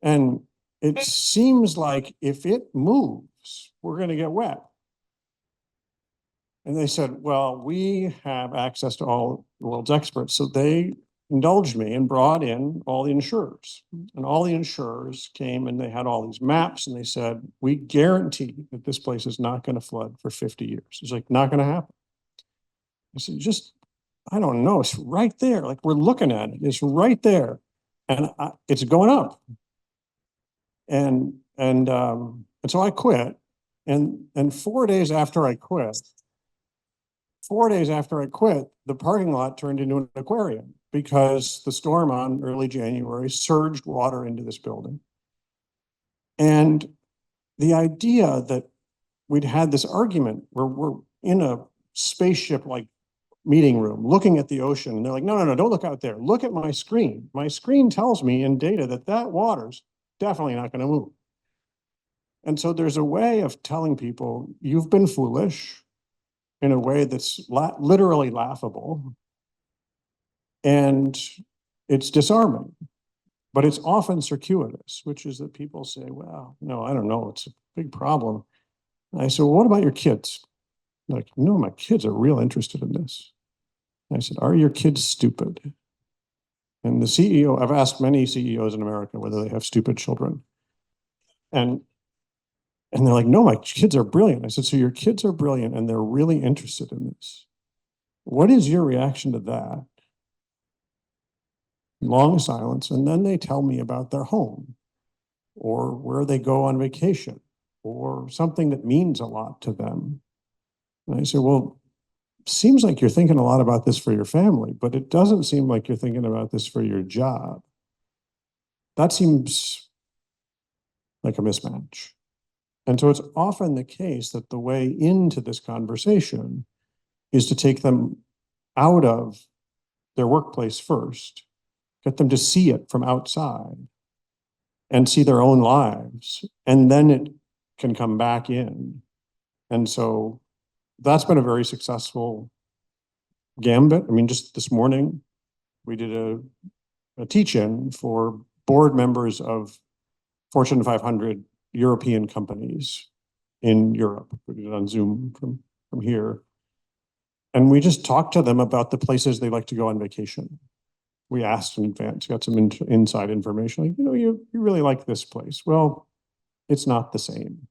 And it seems like if it moves, we're going to get wet. And they said, well, we have access to all the world's experts. So they indulged me and brought in all the insurers. And all the insurers came and they had all these maps and they said, we guarantee that this place is not going to flood for 50 years. It's like, not going to happen. I said, I don't know. It's right there. Like we're looking at it. It's right there. And it's going up. And so I quit. And 4 days after I quit, the parking lot turned into an aquarium because the storm on early January surged water into this building. And the idea that we'd had this argument where we're in a spaceship like meeting room looking at the ocean, and they're like, no, don't look out there. Look at my screen. My screen tells me in data that water's definitely not going to move. And so there's a way of telling people you've been foolish in a way that's literally laughable. And it's disarming, but it's often circuitous, which is that people say, well, no, I don't know. It's a big problem. And I said, well, what about your kids? Like, no, my kids are real interested in this. And I said, are your kids stupid? And the CEO, I've asked many CEOs in America whether they have stupid children. And they're like, no, my kids are brilliant. I said, so your kids are brilliant and they're really interested in this. What is your reaction to that? Long silence. And then they tell me about their home or where they go on vacation or something that means a lot to them. And I say, well, seems like you're thinking a lot about this for your family, but it doesn't seem like you're thinking about this for your job. That seems like a mismatch. And so it's often the case that the way into this conversation is to take them out of their workplace first, get them to see it from outside and see their own lives, and then it can come back in. And so that's been a very successful gambit. I mean, just this morning, we did a teach-in for board members of Fortune 500 European companies in Europe. We did it on Zoom from here. And we just talked to them about the places they like to go on vacation. we asked in advance, got some inside information, like, you really like this place. Well, it's not the same.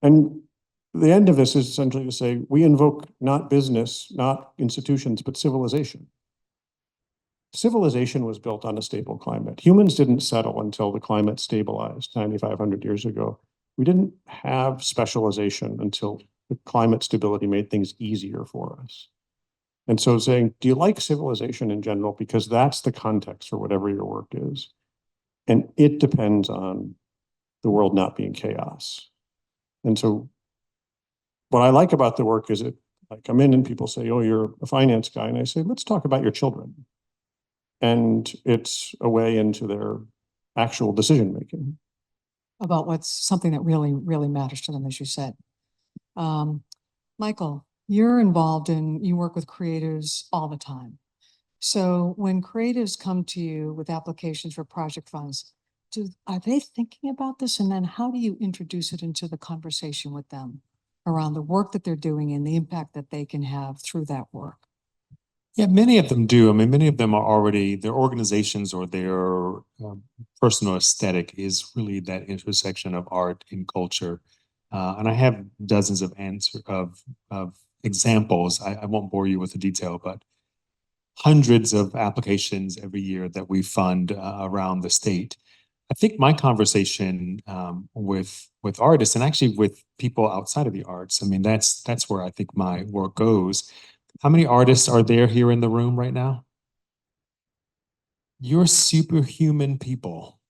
And the end of this is essentially to say, we invoke not business, not institutions, but civilization. Civilization was built on a stable climate. Humans didn't settle until the climate stabilized 9,500 years ago. We didn't have specialization until the climate stability made things easier for us. And so saying, do you like civilization in general? Because that's the context for whatever your work is. And it depends on the world not being chaos. And so what I like about the work is I come in and people say, oh, you're a finance guy. And I say, let's talk about your children. And it's a way into their actual decision-making. About what's something that really, really matters to them, as you said. Michael, you're involved you work with creatives all the time. So when creatives come to you with applications for project funds, are they thinking about this? And then how do you introduce it into the conversation with them around the work that they're doing and the impact that they can have through that work? Yeah, many of them do. I mean, many of them are already, their organizations or their personal aesthetic is really that intersection of art and culture. And I have dozens of examples. I won't bore you with the detail, but hundreds of applications every year that we fund around the state. I think my conversation with artists and actually with people outside of the arts, I mean, that's where I think my work goes. How many artists are there here in the room right now? You're superhuman people.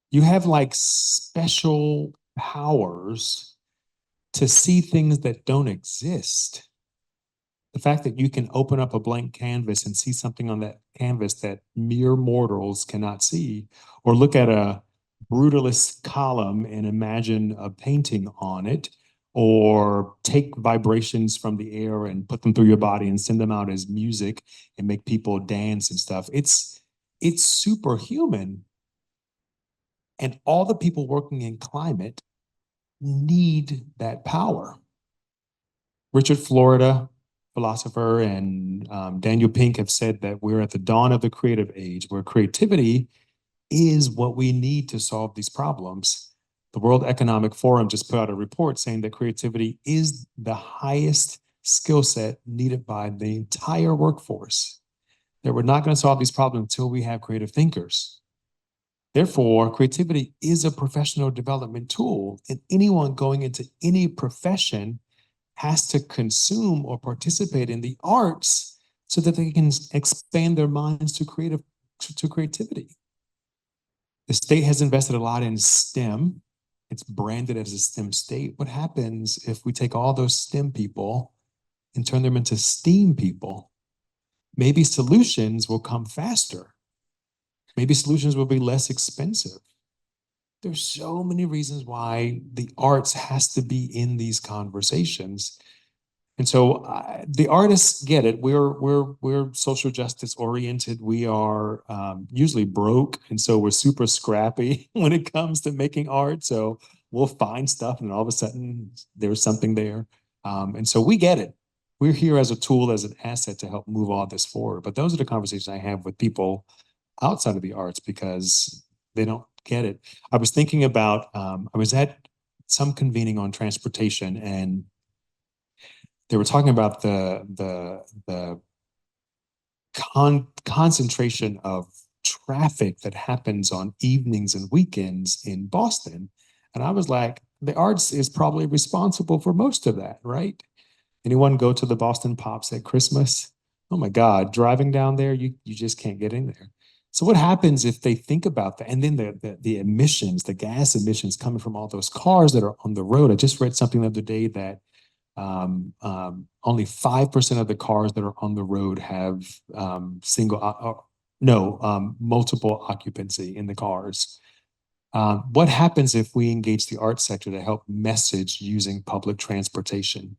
You have like special powers to see things that don't exist. The fact that you can open up a blank canvas and see something on that canvas that mere mortals cannot see, or look at a brutalist column and imagine a painting on it, or take vibrations from the air and put them through your body and send them out as music and make people dance and stuff. It's superhuman. And all the people working in climate need that power. Richard Florida, philosopher, and Daniel Pink have said that we're at the dawn of the creative age, where creativity is what we need to solve these problems. The World Economic Forum just put out a report saying that creativity is the highest skill set needed by the entire workforce. That we're not going to solve these problems until we have creative thinkers. Therefore, creativity is a professional development tool, and anyone going into any profession has to consume or participate in the arts so that they can expand their minds to creativity. The state has invested a lot in STEM. It's branded as a STEM state. What happens if we take all those STEM people and turn them into STEAM people? Maybe solutions will come faster. Maybe solutions will be less expensive. There's so many reasons why the arts has to be in these conversations. And so the artists get it. We're social justice oriented. We are usually broke, and so we're super scrappy when it comes to making art. So we'll find stuff, and all of a sudden there's something there. And so we get it. We're here as a tool, as an asset to help move all this forward. But those are the conversations I have with people outside of the arts because they don't get it. I was thinking about, I was at some convening on transportation, and they were talking about the concentration of traffic that happens on evenings and weekends in Boston. And I was like, the arts is probably responsible for most of that, right? Anyone go to the Boston Pops at Christmas? Oh my God, driving down there, you just can't get in there. So what happens if they think about that? And then the emissions, the gas emissions coming from all those cars that are on the road. I just read something the other day that only 5% of the cars that are on the road have multiple occupancy in the cars. What happens if we engage the arts sector to help message using public transportation?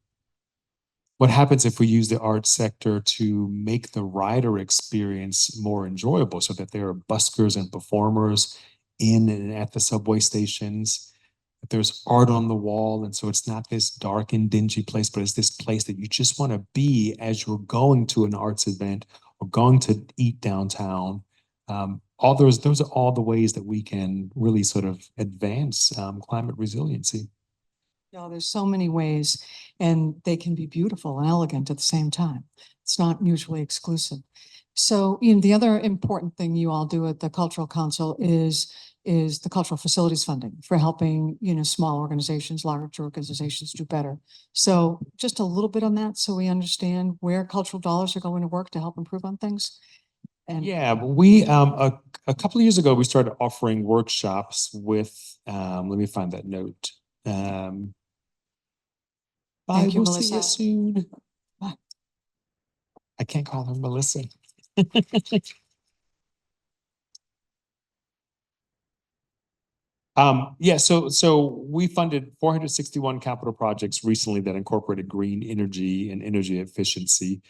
What happens if we use the arts sector to make the rider experience more enjoyable so that there are buskers and performers in and at the subway stations? That there's art on the wall, and so it's not this dark and dingy place, but it's this place that you just want to be as you're going to an arts event or going to eat downtown. All those are all the ways that we can really sort of advance climate resiliency. There's so many ways, and they can be beautiful and elegant at the same time. It's not mutually exclusive. So, the other important thing you all do at the Cultural Council is the cultural facilities funding for helping, small organizations, large organizations do better. So just a little bit on that, so we understand where cultural dollars are going to work to help improve on things. And Yeah, but we a couple of years ago we started offering workshops with let me find that note. Thank you, We'll see you Melissa. soon. Bye. I can't call her Melissa. Yeah, so we funded 461 capital projects recently that incorporated green energy and energy efficiency.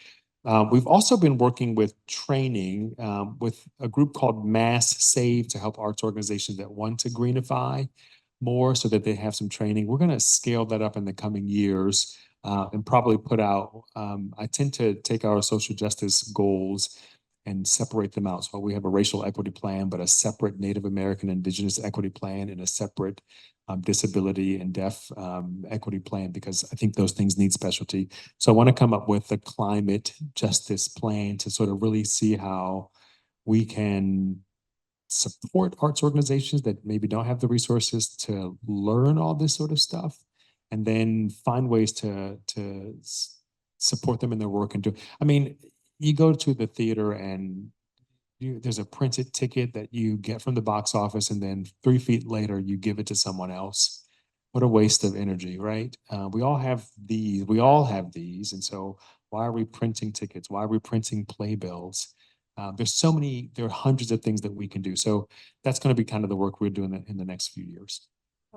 We've also been working with training with a group called Mass Save to help arts organizations that want to greenify more so that they have some training. We're going to scale that up in the coming years and probably put out, I tend to take our social justice goals and separate them out. So we have a racial equity plan, but a separate Native American Indigenous equity plan and a separate disability and deaf equity plan, because I think those things need specialty. So I want to come up with a climate justice plan to sort of really see how we can support arts organizations that maybe don't have the resources to learn all this sort of stuff, and then find ways to support them in their work and do. I mean, you go to the theater and there's a printed ticket that you get from the box office, and then 3 feet later you give it to someone else. What a waste of energy, right? We all have these. And so why are we printing tickets? Why are we printing playbills? There are hundreds of things that we can do. So that's going to be kind of the work we're doing in the next few years.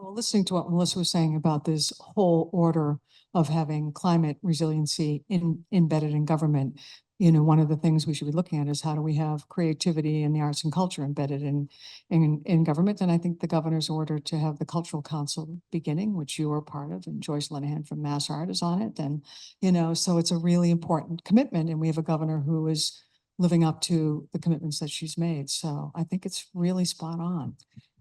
well, listening to what Melissa was saying about this whole order of having climate resiliency embedded in government, one of the things we should be looking at is how do we have creativity and the arts and culture embedded in government? And I think the governor's order to have the Cultural Council beginning, which you are part of, and Joyce Lenahan from Mass Art is on it. And, so it's a really important commitment. And we have a governor who is living up to the commitments that she's made. So I think it's really spot on.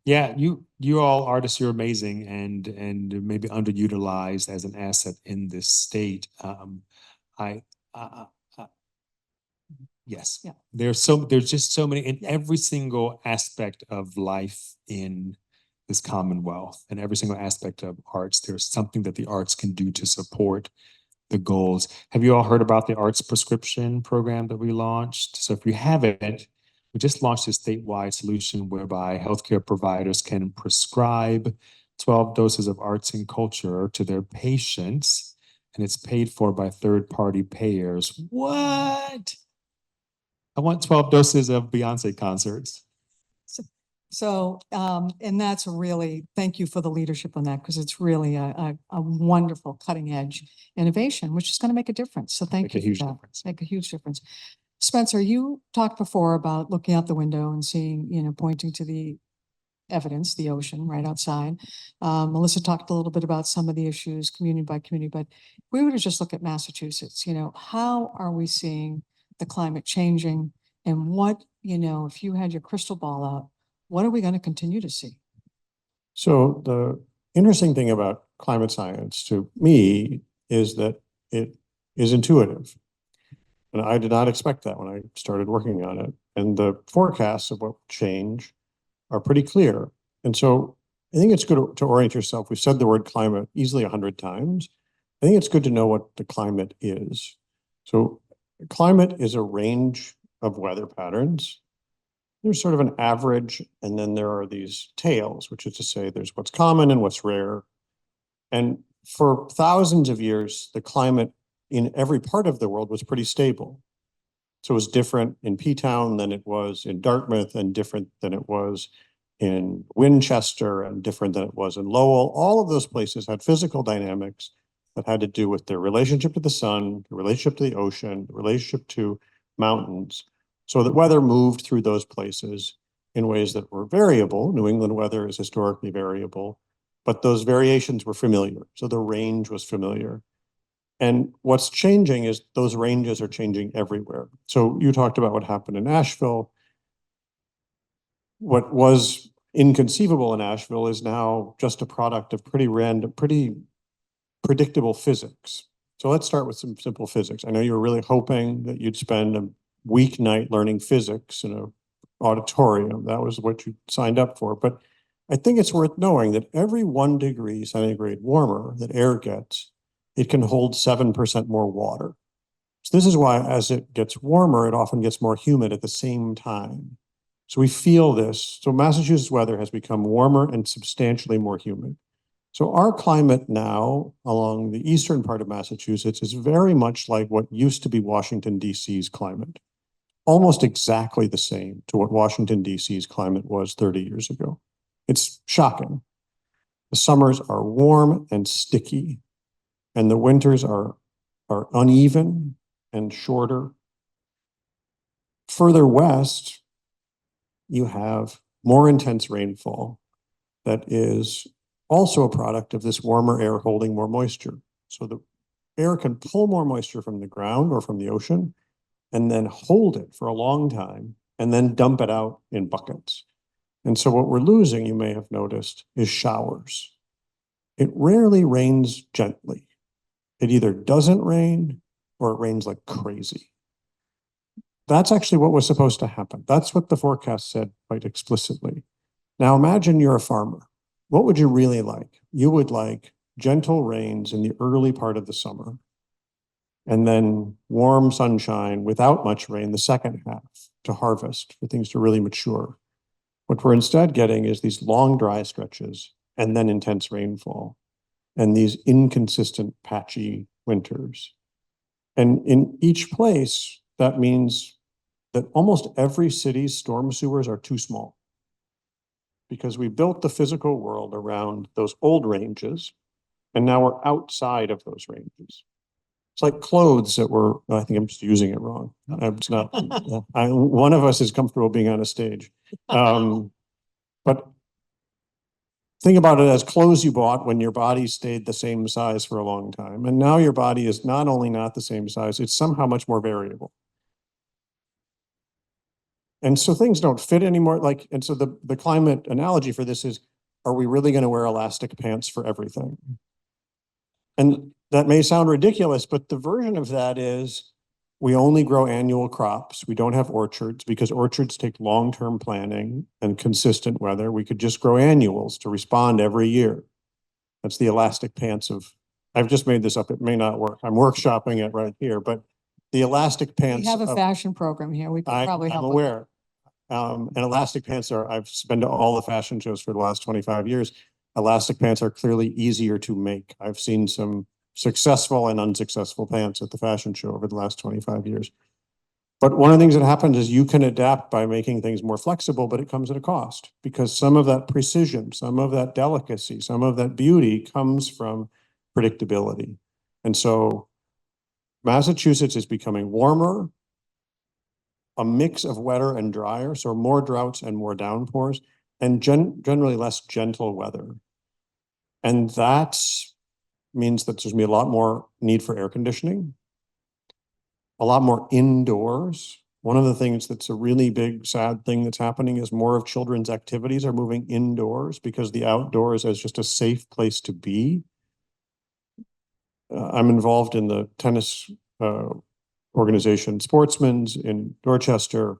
Yeah, you all artists, you're amazing and maybe underutilized as an asset in this state. Yes, Yeah. there's just so many in every single aspect of life in this Commonwealth, and every single aspect of arts. There's something that the arts can do to support the goals. Have you all heard about the arts prescription program that we launched? So if you haven't, we just launched a statewide solution whereby healthcare providers can prescribe 12 doses of arts and culture to their patients, and it's paid for by third-party payers. What? I want 12 doses of Beyonce concerts. So, and that's really, thank you for the leadership on that, because it's really a wonderful cutting edge innovation, which is going to make a difference. So thank you for that. Make a huge difference. Spencer, you talked before about looking out the window and seeing, pointing to the evidence, the ocean right outside. Melissa talked a little bit about some of the issues community by community, but if we were to just look at Massachusetts, how are we seeing the climate changing, and what, if you had your crystal ball out, what are we going to continue to see? So the interesting thing about climate science to me is that it is intuitive. And I did not expect that when I started working on it. And the forecasts of what will change are pretty clear. And so I think it's good to orient yourself. We've said the word climate easily 100 times. I think it's good to know what the climate is. So climate is a range of weather patterns. There's sort of an average, and then there are these tails, which is to say there's what's common and what's rare. And for thousands of years, the climate in every part of the world was pretty stable. So it was different in P-Town than it was in Dartmouth, and different than it was in Winchester, and different than it was in Lowell. All of those places had physical dynamics that had to do with their relationship to the sun, the relationship to the ocean, the relationship to mountains. So that weather moved through those places in ways that were variable. New England weather is historically variable, but those variations were familiar. So the range was familiar. And what's changing is those ranges are changing everywhere. So you talked about what happened in Asheville. What was inconceivable in Asheville is now just a product of pretty random, pretty predictable physics. So let's start with some simple physics. I know you were really hoping that you'd spend a weeknight learning physics in an auditorium. That was what you signed up for. But I think it's worth knowing that every 1 degree centigrade warmer that air gets, it can hold 7% more water. So this is why as it gets warmer, it often gets more humid at the same time. So we feel this. So Massachusetts weather has become warmer and substantially more humid. So our climate now along the eastern part of Massachusetts is very much like what used to be Washington, D.C.'s climate. Almost exactly the same to what Washington, D.C.'s climate was 30 years ago. It's shocking. The summers are warm and sticky, and the winters are uneven and shorter. Further west, you have more intense rainfall that is also a product of this warmer air holding more moisture. So the air can pull more moisture from the ground or from the ocean and then hold it for a long time and then dump it out in buckets. And so what we're losing, you may have noticed, is showers. It rarely rains gently. It either doesn't rain or it rains like crazy. That's actually what was supposed to happen. That's what the forecast said quite explicitly. Now imagine you're a farmer. What would you really like? You would like gentle rains in the early part of the summer, and then warm sunshine without much rain the second half to harvest, for things to really mature. What we're instead getting is these long dry stretches and then intense rainfall and these inconsistent patchy winters. And in each place, that means that almost every city's storm sewers are too small, because we built the physical world around those old ranges, and now we're outside of those ranges. It's like clothes that were, I think I'm just using it wrong. It's not, one of us is comfortable being on a stage. But think about it as clothes you bought when your body stayed the same size for a long time. And now your body is not only not the same size, it's somehow much more variable. And so things don't fit anymore. And so the climate analogy for this is, are we really going to wear elastic pants for everything? And that may sound ridiculous, but the version of that is we only grow annual crops. We don't have orchards because orchards take long-term planning and consistent weather. We could just grow annuals to respond every year. That's the elastic pants of, I've just made this up. It may not work. I'm workshopping it right here, but the elastic pants. We have a fashion program here. We could probably help. I'm aware. And elastic pants I've been to all the fashion shows for the last 25 years. Elastic pants are clearly easier to make. I've seen some successful and unsuccessful pants at the fashion show over the last 25 years. But one of the things that happens is you can adapt by making things more flexible, but it comes at a cost, because some of that precision, some of that delicacy, some of that beauty comes from predictability. And so Massachusetts is becoming warmer, a mix of wetter and drier, so more droughts and more downpours, and generally less gentle weather. And that means that there's gonna be a lot more need for air conditioning, a lot more indoors. One of the things that's a really big, sad thing that's happening is more of children's activities are moving indoors because the outdoors is just a safe place to be. I'm involved in the tennis organization Sportsman's in Dorchester.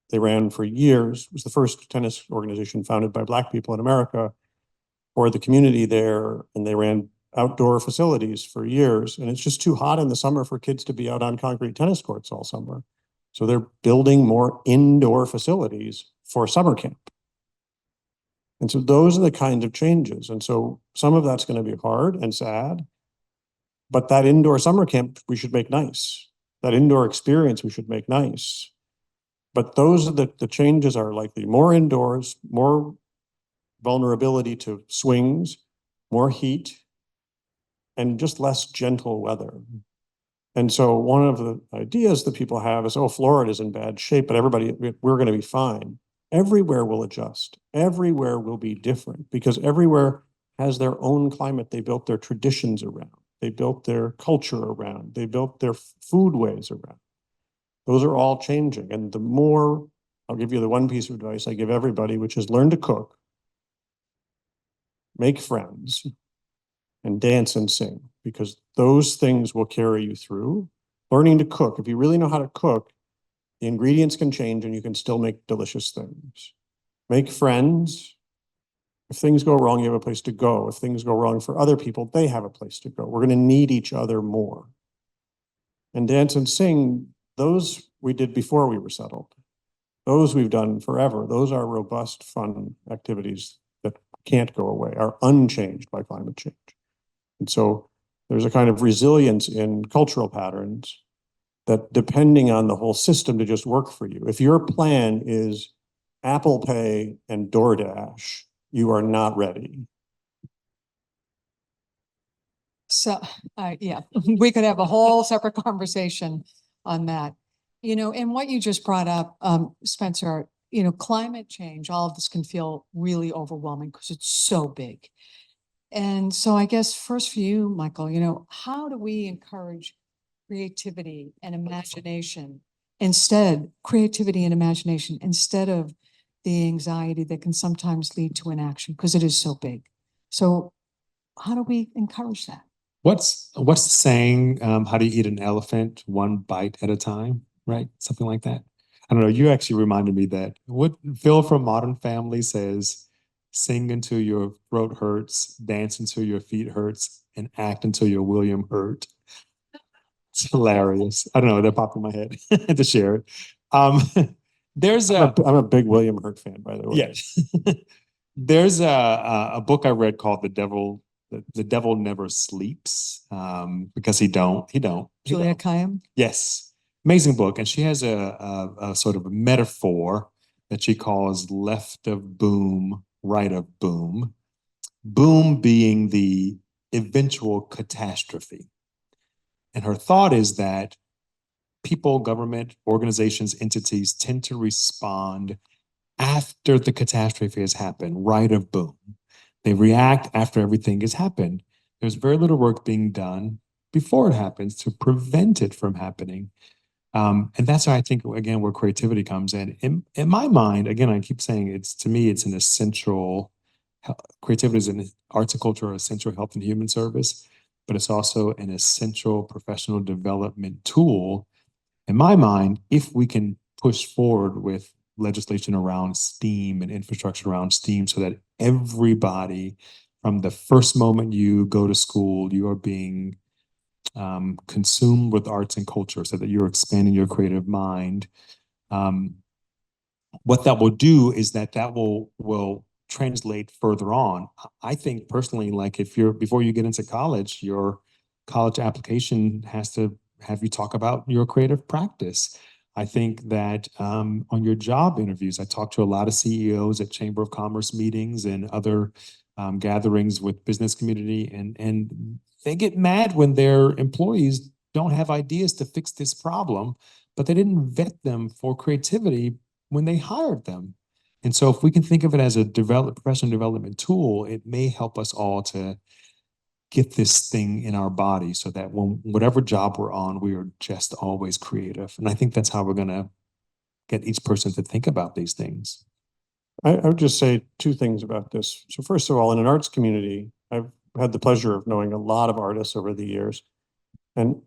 They ran for years. It was the first tennis organization founded by Black people in America for the community there. And they ran outdoor facilities for years. And it's just too hot in the summer for kids to be out on concrete tennis courts all summer. So they're building more indoor facilities for summer camp. And so those are the kinds of changes. And so some of that's going to be hard and sad. But that indoor summer camp, we should make nice. That indoor experience, we should make nice. But those are the changes are likely more indoors, more vulnerability to swings, more heat, and just less gentle weather. And so one of the ideas that people have is, oh, Florida's in bad shape, but we're going to be fine. Everywhere will adjust. Everywhere will be different because everywhere has their own climate they built their traditions around. They built their culture around. They built their food ways around. Those are all changing. And the more, I'll give you the one piece of advice I give everybody, which is learn to cook, make friends, and dance and sing, because those things will carry you through. Learning to cook, if you really know how to cook, the ingredients can change and you can still make delicious things. Make friends. If things go wrong, you have a place to go. If things go wrong for other people, they have a place to go. We're going to need each other more. And dance and sing, those we did before we were settled. Those we've done forever. Those are robust, fun activities that can't go away, are unchanged by climate change. And so there's a kind of resilience in cultural patterns that, depending on the whole system, to just work for you. If your plan is Apple Pay and DoorDash, you are not ready. So, yeah, we could have a whole separate conversation on that. You know, and what you just brought up, Spencer, you know, climate change, all of this can feel really overwhelming because it's so big. And so I guess first for you, Michael, you know, how do we encourage creativity and imagination instead of the anxiety that can sometimes lead to inaction because it is so big? So how do we encourage that? What's the saying? How do you eat an elephant? One bite at a time, right? Something like that. I don't know. You actually reminded me that what Phil from Modern Family says, sing until your throat hurts, dance until your feet hurts, and act until your William hurt. It's hilarious. I don't know. That popped in my head to share it. There's I'm a big William Hurt fan, by the way. yes. There's a book I read called The Devil Never Sleeps, because he don't. Julia Kayam? Yes, amazing book. And she has a sort of a metaphor that she calls left of boom, right of boom. Boom being the eventual catastrophe. And her thought is that people, government, organizations, entities tend to respond after the catastrophe has happened, right of boom. They react after everything has happened. There's very little work being done before it happens to prevent it from happening. And that's why I think, again, where creativity comes in. In my mind, again, I keep saying to me, it's an essential, creativity is an arts and culture are essential health and human service, but it's also an essential professional development tool. In my mind, if we can push forward with legislation around STEAM and infrastructure around STEAM so that everybody, from the first moment you go to school, you are being consumed with arts and culture so that you're expanding your creative mind. What that will do is that will translate further on. I think personally, like before you get into college, your college application has to have you talk about your creative practice. I think that on your job interviews, I talk to a lot of CEOs at Chamber of Commerce meetings and other gatherings with business community, and they get mad when their employees don't have ideas to fix this problem, but they didn't vet them for creativity when they hired them. And so if we can think of it as a professional development tool, it may help us all to get this thing in our body so that when whatever job we're on, we are just always creative. And I think that's how we're going to get each person to think about these things. I would just say two things about this. So first of all, in an arts community, I've had the pleasure of knowing a lot of artists over the years. And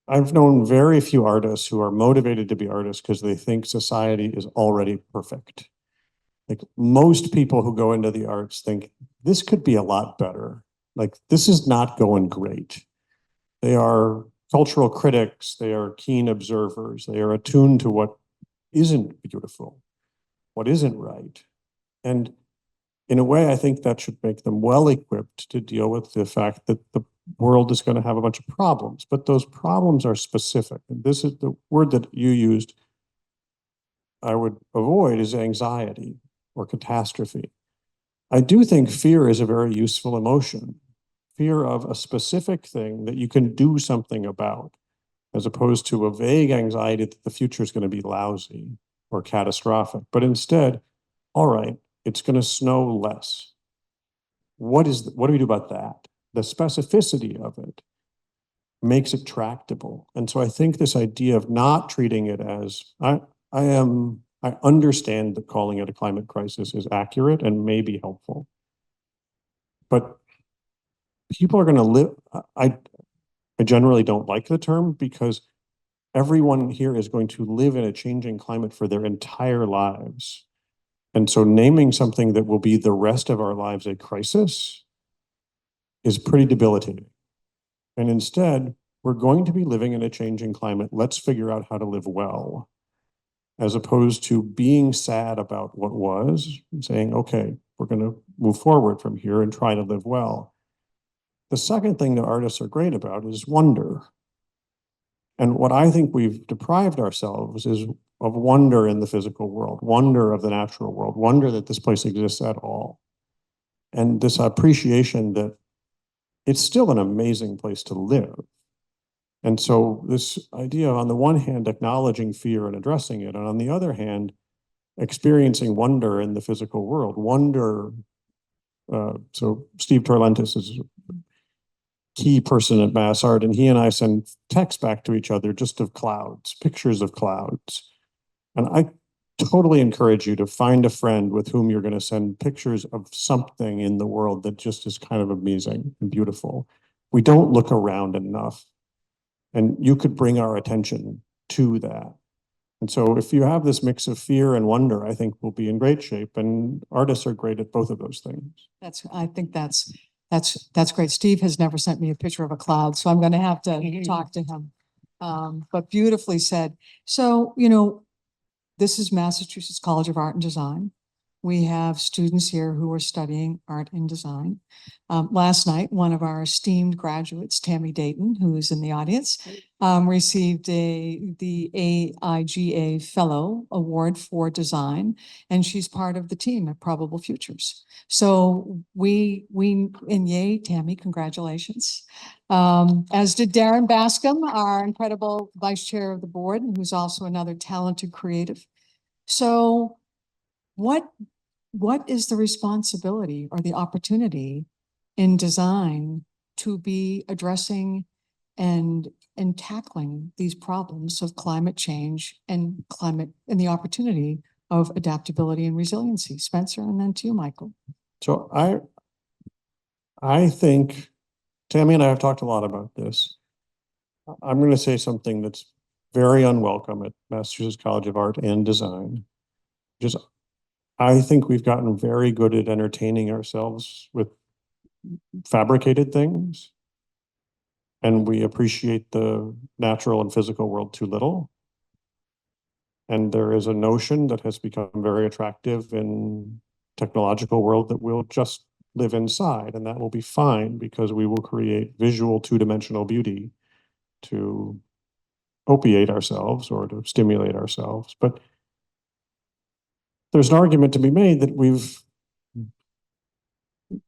I've known very few artists who are motivated to be artists because they think society is already perfect. Like most people who go into the arts think this could be a lot better. Like this is not going great. They are cultural critics. They are keen observers. They are attuned to what isn't beautiful, what isn't right. And in a way, I think that should make them well equipped to deal with the fact that the world is going to have a bunch of problems, but those problems are specific. And this is the word that you used, I would avoid, is anxiety or catastrophe. I do think fear is a very useful emotion. Fear of a specific thing that you can do something about, as opposed to a vague anxiety that the future is going to be lousy or catastrophic. But instead, all right, it's going to snow less. What do we do about that? The specificity of it makes it tractable. And so I think this idea of not treating it as, I understand that calling it a climate crisis is accurate and may be helpful. But people are going to live, I generally don't like the term because everyone here is going to live in a changing climate for their entire lives. And so naming something that will be the rest of our lives a crisis is pretty debilitating. And instead, we're going to be living in a changing climate. Let's figure out how to live well, as opposed to being sad about what was and saying, okay, we're going to move forward from here and try to live well. The second thing that artists are great about is wonder. And what I think we've deprived ourselves is of wonder in the physical world, wonder of the natural world, wonder that this place exists at all. And this appreciation that it's still an amazing place to live. And so this idea of, on the one hand, acknowledging fear and addressing it, and on the other hand, experiencing wonder in the physical world, wonder. So Steve Torlentis is a key person at Mass Art, and he and I send texts back to each other just of clouds, pictures of clouds. And I totally encourage you to find a friend with whom you're going to send pictures of something in the world that just is kind of amazing and beautiful. We don't look around enough. And you could bring our attention to that. And so if you have this mix of fear and wonder, I think we'll be in great shape. And artists are great at both of those things. I think that's great. Steve has never sent me a picture of a cloud, so I'm going to have to talk to him. But beautifully said. So, this is Massachusetts College of Art and Design. We have students here who are studying art and design. Last night, one of our esteemed graduates, Tammy Dayton, who is in the audience, received the AIGA Fellow Award for Design, and she's part of the team at Probable Futures. So and yay, Tammy, congratulations. As did Darren Bascom, our incredible vice chair of the board, who's also another talented creative. So what is the responsibility or the opportunity in design to be addressing and tackling these problems of climate change and the opportunity of adaptability and resiliency? Spencer, and then to you, Michael. So I think Tammy and I have talked a lot about this. I'm going to say something that's very unwelcome at Massachusetts College of Art and Design. Just, I think we've gotten very good at entertaining ourselves with fabricated things, and we appreciate the natural and physical world too little. And there is a notion that has become very attractive in technological world that we'll just live inside, and that will be fine because we will create visual two-dimensional beauty to opiate ourselves or to stimulate ourselves. But there's an argument to be made that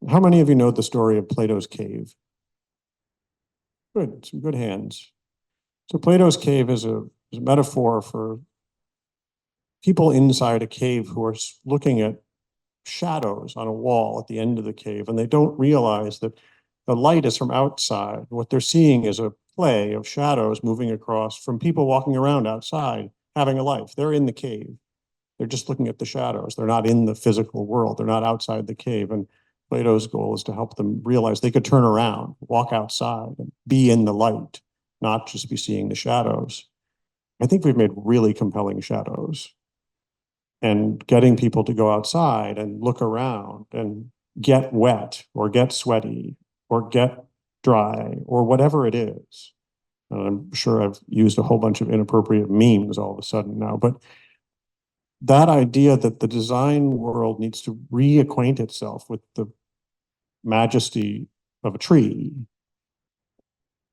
how many of you know the story of Plato's cave? Good, some good hands. So Plato's cave is a metaphor for people inside a cave who are looking at shadows on a wall at the end of the cave, and they don't realize that the light is from outside. What they're seeing is a play of shadows moving across from people walking around outside, having a life. They're in the cave. They're just looking at the shadows. They're not in the physical world. They're not outside the cave. And Plato's goal is to help them realize they could turn around, walk outside, and be in the light, not just be seeing the shadows. I think we've made really compelling shadows. And getting people to go outside and look around and get wet or get sweaty or get dry or whatever it is. And I'm sure I've used a whole bunch of inappropriate memes all of a sudden now, but that idea that the design world needs to reacquaint itself with the majesty of a tree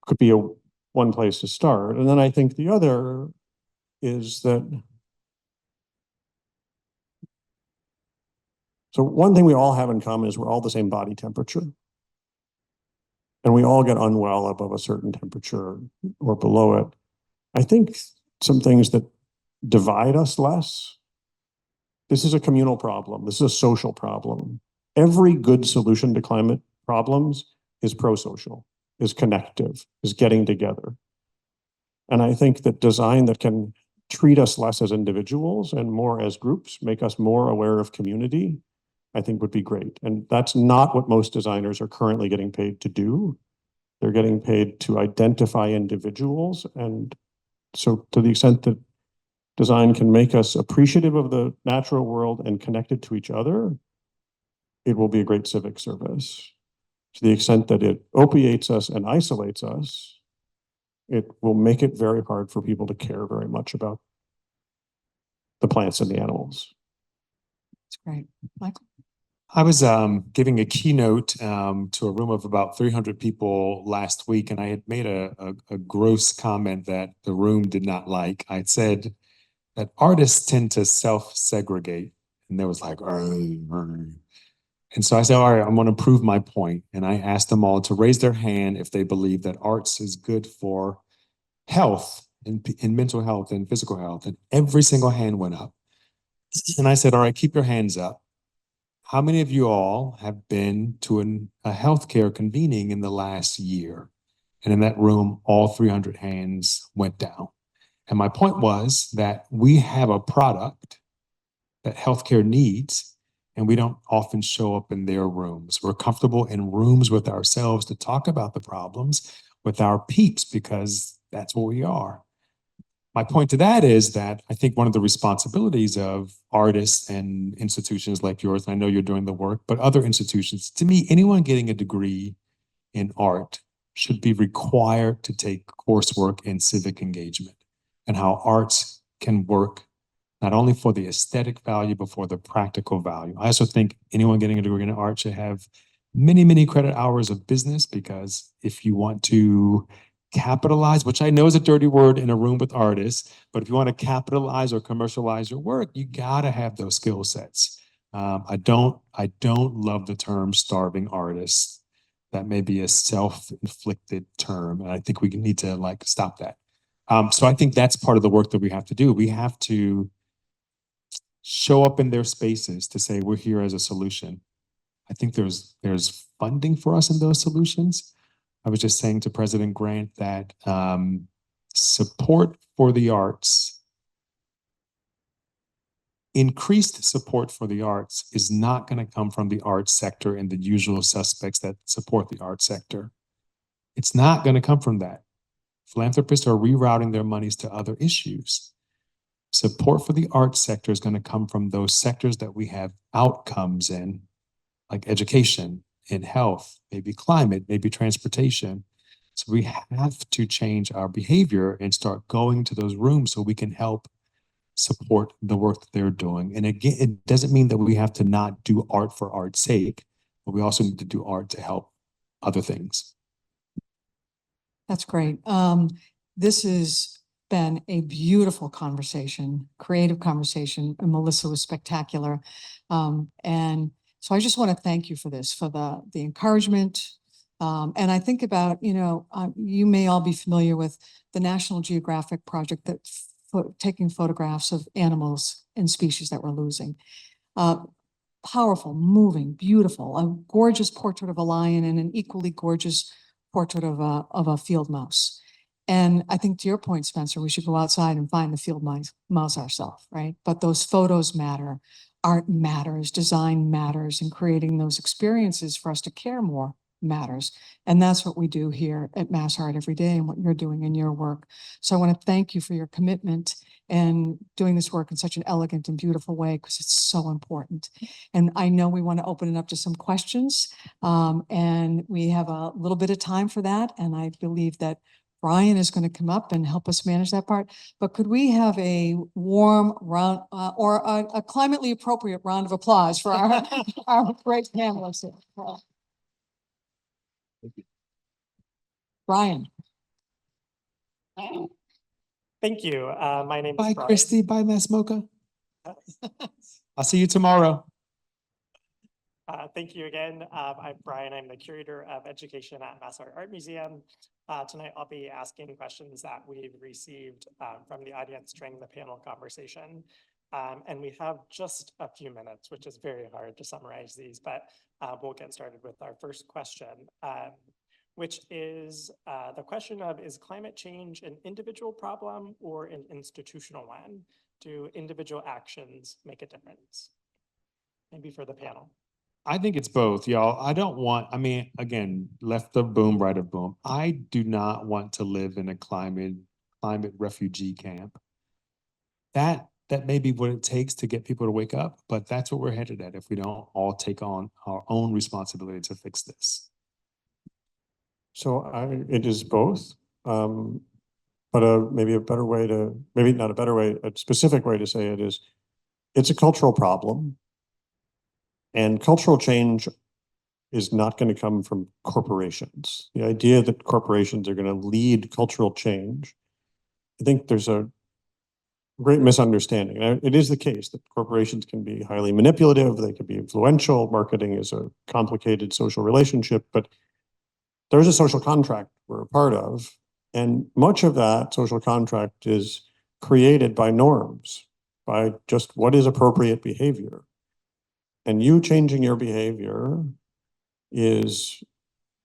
could be one place to start. And then I think the other is that, so one thing we all have in common is we're all the same body temperature. And we all get unwell above a certain temperature or below it. I think some things that divide us less, this is a communal problem. This is a social problem. Every good solution to climate problems is pro-social. is connective, is getting together. And I think that design that can treat us less as individuals and more as groups, make us more aware of community, I think would be great. And that's not what most designers are currently getting paid to do. They're getting paid to identify individuals. And so to the extent that design can make us appreciative of the natural world and connected to each other, it will be a great civic service. To the extent that it opiates us and isolates us, it will make it very hard for people to care very much about the plants and the animals. That's great. Michael? I was giving a keynote to a room of about 300 people last week, and I had made a gross comment that the room did not like. I said that artists tend to self-segregate, and there was like, "Arr, arr." And so I said, all right, I'm going to prove my point. And I asked them all to raise their hand if they believe that arts is good for health and mental health and physical health. And every single hand went up. And I said, all right, keep your hands up. How many of you all have been to a healthcare convening in the last year? And in that room, all 300 hands went down. And my point was that we have a product that healthcare needs, and we don't often show up in their rooms. We're comfortable in rooms with ourselves to talk about the problems with our peeps because that's what we are. My point to that is that I think one of the responsibilities of artists and institutions like yours, and I know you're doing the work, but other institutions, to me, anyone getting a degree in art should be required to take coursework in civic engagement and how arts can work not only for the aesthetic value, but for the practical value. I also think anyone getting a degree in art should have many, many credit hours of business, because if you want to capitalize, which I know is a dirty word in a room with artists, but if you want to capitalize or commercialize your work, you gotta have those skill sets. I don't love the term starving artists. That may be a self-inflicted term, and I think we need to like stop that. So I think that's part of the work that we have to do. We have to show up in their spaces to say we're here as a solution. I think there's funding for us in those solutions. I was just saying to President Grant that support for the arts, increased support for the arts is not going to come from the arts sector and the usual suspects that support the arts sector. It's not going to come from that. Philanthropists are rerouting their monies to other issues. Support for the arts sector is going to come from those sectors that we have outcomes in, like education, in health, maybe climate, maybe transportation. So we have to change our behavior and start going to those rooms so we can help support the work that they're doing. And again, it doesn't mean that we have to not do art for art's sake, but we also need to do art to help other things. That's great. This has been a beautiful conversation, creative conversation, and Melissa was spectacular. And so I just want to thank you for this, for the encouragement. And I think about, you may all be familiar with the National Geographic project that's taking photographs of animals and species that we're losing. Powerful, moving, beautiful, a gorgeous portrait of a lion and an equally gorgeous portrait of a field mouse. And I think to your point, Spencer, we should go outside and find the field mouse ourselves, right? But those photos matter, art matters, design matters, and creating those experiences for us to care more matters. And that's what we do here at Mass Art every day and what you're doing in your work. So I want to thank you for your commitment and doing this work in such an elegant and beautiful way, because it's so important. And I know we want to open it up to some questions, and we have a little bit of time for that. And I believe that Brian is going to come up and help us manage that part. But could we have a warm round or a climately appropriate round of applause for our great panelists? Brian. Thank you. My name is Bye, Brian. Christy. Bye, Mass Mocha. I'll see you tomorrow. Thank you again. I'm Brian. I'm the curator of education at Massart Art Museum. Tonight, I'll be asking questions that we've received from the audience during the panel conversation. And we have just a few minutes, which is very hard to summarize these, but we'll get started with our first question. which is the question of, is climate change an individual problem or an institutional one? Do individual actions make a difference? Maybe for the panel. I think it's both, y'all. I don't want, I mean, again, left of boom, right of boom. I do not want to live in a climate refugee camp. That may be what it takes to get people to wake up, but that's what we're headed at if we don't all take on our own responsibility to fix this. So it is both. But maybe a better way to, maybe not a better way, a specific way to say it is, it's a cultural problem. And cultural change is not going to come from corporations. The idea that corporations are going to lead cultural change, I think there's a great misunderstanding. And it is the case that corporations can be highly manipulative, they can be influential. Marketing is a complicated social relationship, but there's a social contract we're a part of. And much of that social contract is created by norms, by just what is appropriate behavior. And you changing your behavior is,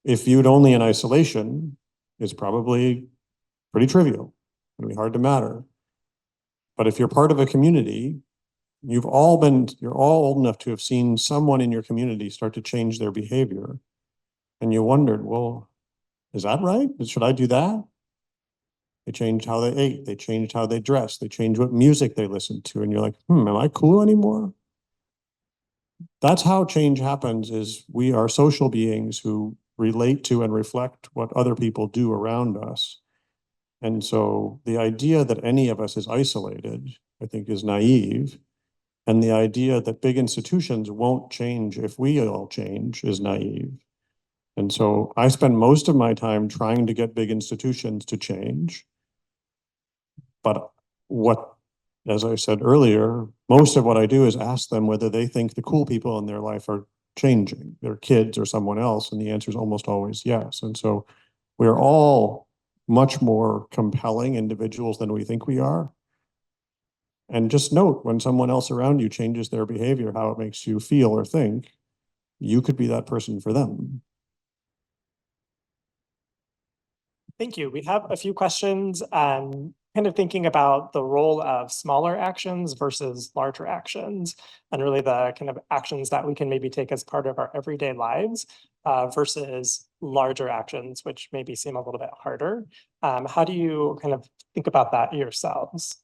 if viewed only in isolation, is probably pretty trivial. It'll be hard to matter. But if you're part of a community, you're all old enough to have seen someone in your community start to change their behavior. And you wondered, well, is that right? Should I do that? They changed how they ate. They changed how they dressed. They changed what music they listened to. And you're like, am I cool anymore? That's how change happens, is we are social beings who relate to and reflect what other people do around us. And so the idea that any of us is isolated, I think, is naive. And the idea that big institutions won't change if we all change is naive. And so I spend most of my time trying to get big institutions to change. But as I said earlier, most of what I do is ask them whether they think the cool people in their life are changing, their kids or someone else. And the answer is almost always yes. And so we're all much more compelling individuals than we think we are. And just note, when someone else around you changes their behavior, how it makes you feel or think, you could be that person for them. Thank you. We have a few questions, kind of thinking about the role of smaller actions versus larger actions, and really the kind of actions that we can maybe take as part of our everyday lives versus larger actions, which maybe seem a little bit harder. How do you kind of think about that yourselves?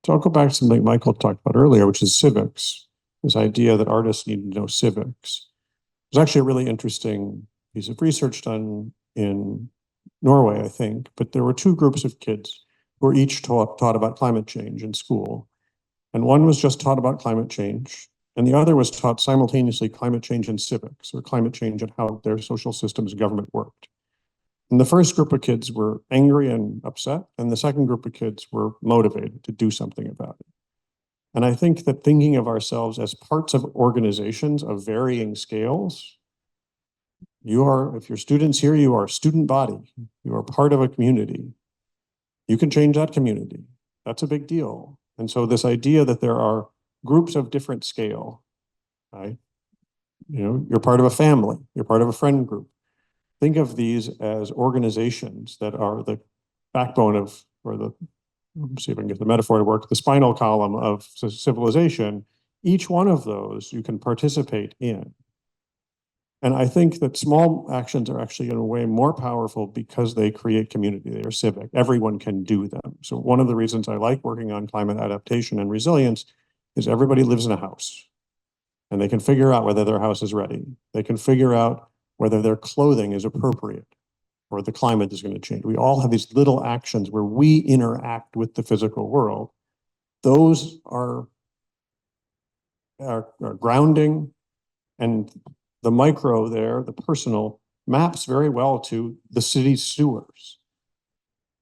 So I'll go back to something Michael talked about earlier, which is civics. This idea that artists need to know civics. There's actually a really interesting piece of research done in Norway, I think, but there were two groups of kids who were each taught about climate change in school. And one was just taught about climate change, and the other was taught simultaneously climate change and civics, or climate change and how their social systems government worked. And the first group of kids were angry and upset, and the second group of kids were motivated to do something about it. And I think that thinking of ourselves as parts of organizations of varying scales, if you're students here, you are a student body. You are part of a community. You can change that community. That's a big deal. And so this idea that there are groups of different scale, right? You're part of a family. You're part of a friend group. Think of these as organizations that are the backbone of, see if I can get the metaphor to work, the spinal column of civilization. Each one of those you can participate in. And I think that small actions are actually in a way more powerful because they create community. They are civic. Everyone can do them. So one of the reasons I like working on climate adaptation and resilience is everybody lives in a house and they can figure out whether their house is ready. They can figure out whether their clothing is appropriate or the climate is going to change. We all have these little actions where we interact with the physical world. Those are grounding, and the micro there, the personal, maps very well to the city's sewers,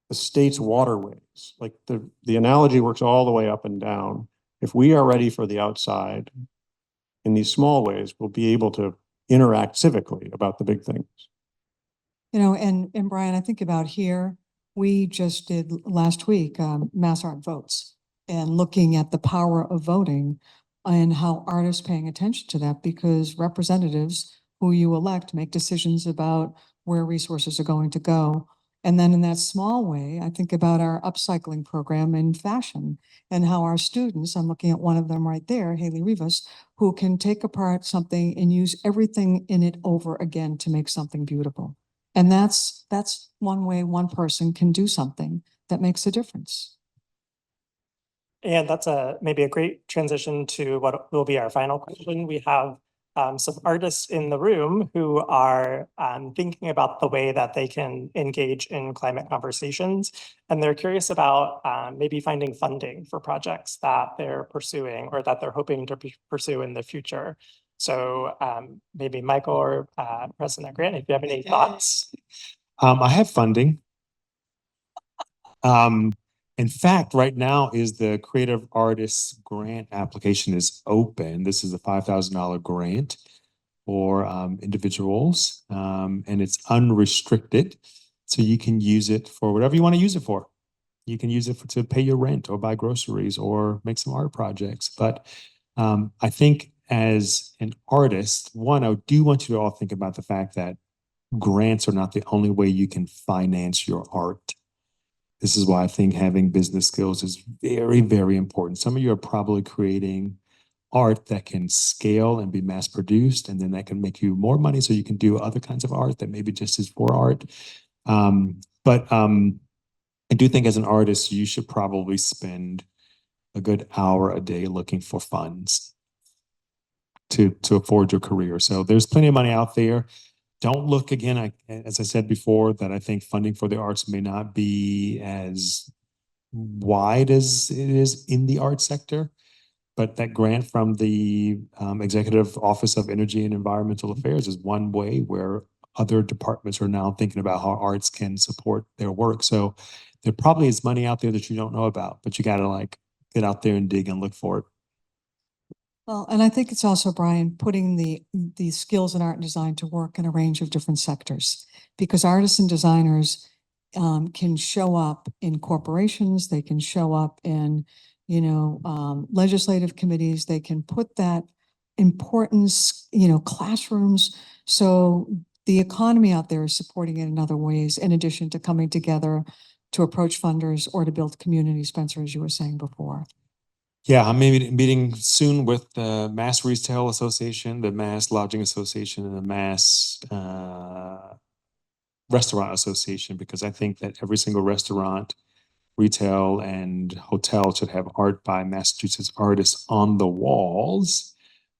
the state's waterways. Like the analogy works all the way up and down. If we are ready for the outside in these small ways, we'll be able to interact civically about the big things. And Brian, I think about here, we just did last week, Mass Art Votes, and looking at the power of voting and how artists paying attention to that, because representatives who you elect make decisions about where resources are going to go. And then in that small way, I think about our upcycling program in fashion and how our students, I'm looking at one of them right there, Haley Rivas, who can take apart something and use everything in it over again to make something beautiful. And that's one way one person can do something that makes a difference. And that's maybe a great transition to what will be our final question. We have some artists in the room who are thinking about the way that they can engage in climate conversations. And they're curious about maybe finding funding for projects that they're pursuing or that they're hoping to pursue in the future. So maybe Michael or President Grant, if you have any thoughts. I have funding. In fact, right now is the Creative Artists Grant application is open. This is a $5,000 grant for individuals, and it's unrestricted. So you can use it for whatever you want to use it for. You can use it to pay your rent or buy groceries or make some art projects. But I think as an artist, one, I do want you to all think about the fact that grants are not the only way you can finance your art. This is why I think having business skills is very, very important. Some of you are probably creating art that can scale and be mass produced, and then that can make you more money so you can do other kinds of art that maybe just is for art. But I do think as an artist, you should probably spend a good hour a day looking for funds to afford your career. So there's plenty of money out there. Don't look again, as I said before, that I think funding for the arts may not be as wide as it is in the art sector. But that grant from the Executive Office of Energy and Environmental Affairs is one way where other departments are now thinking about how arts can support their work. So there probably is money out there that you don't know about, but you got to like get out there and dig and look for it. Well, and I think it's also, Brian, putting the skills in art and design to work in a range of different sectors. Because artists and designers can show up in corporations, they can show up in, legislative committees, they can put that importance, classrooms. So the economy out there is supporting it in other ways, in addition to coming together to approach funders or to build community, Spencer, as you were saying before. Yeah, I'm maybe meeting soon with the Mass Retail Association, the Mass Lodging Association, and the Mass Restaurant Association, because I think that every single restaurant, retail, and hotel should have art by Massachusetts artists on the walls,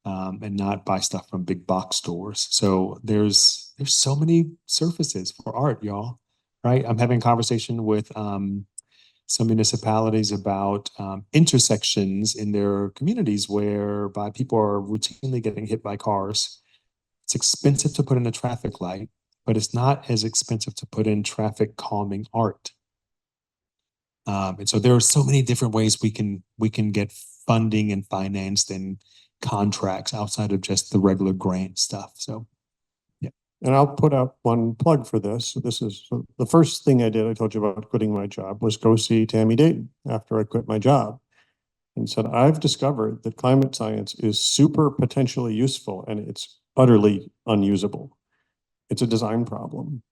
and not buy stuff from big box stores. So there's so many surfaces for art, y'all, right? I'm having a conversation with some municipalities about intersections in their communities whereby people are routinely getting hit by cars. It's expensive to put in a traffic light, but it's not as expensive to put in traffic calming art. And so there are so many different ways we can get funding and financed and contracts outside of just the regular grant stuff. So And I'll put out one plug for this. This is the first thing I did. I told you about quitting my job was go see Tammy Dayton after I quit my job and said, I've discovered that climate science is super potentially useful and it's utterly unusable. It's a design problem.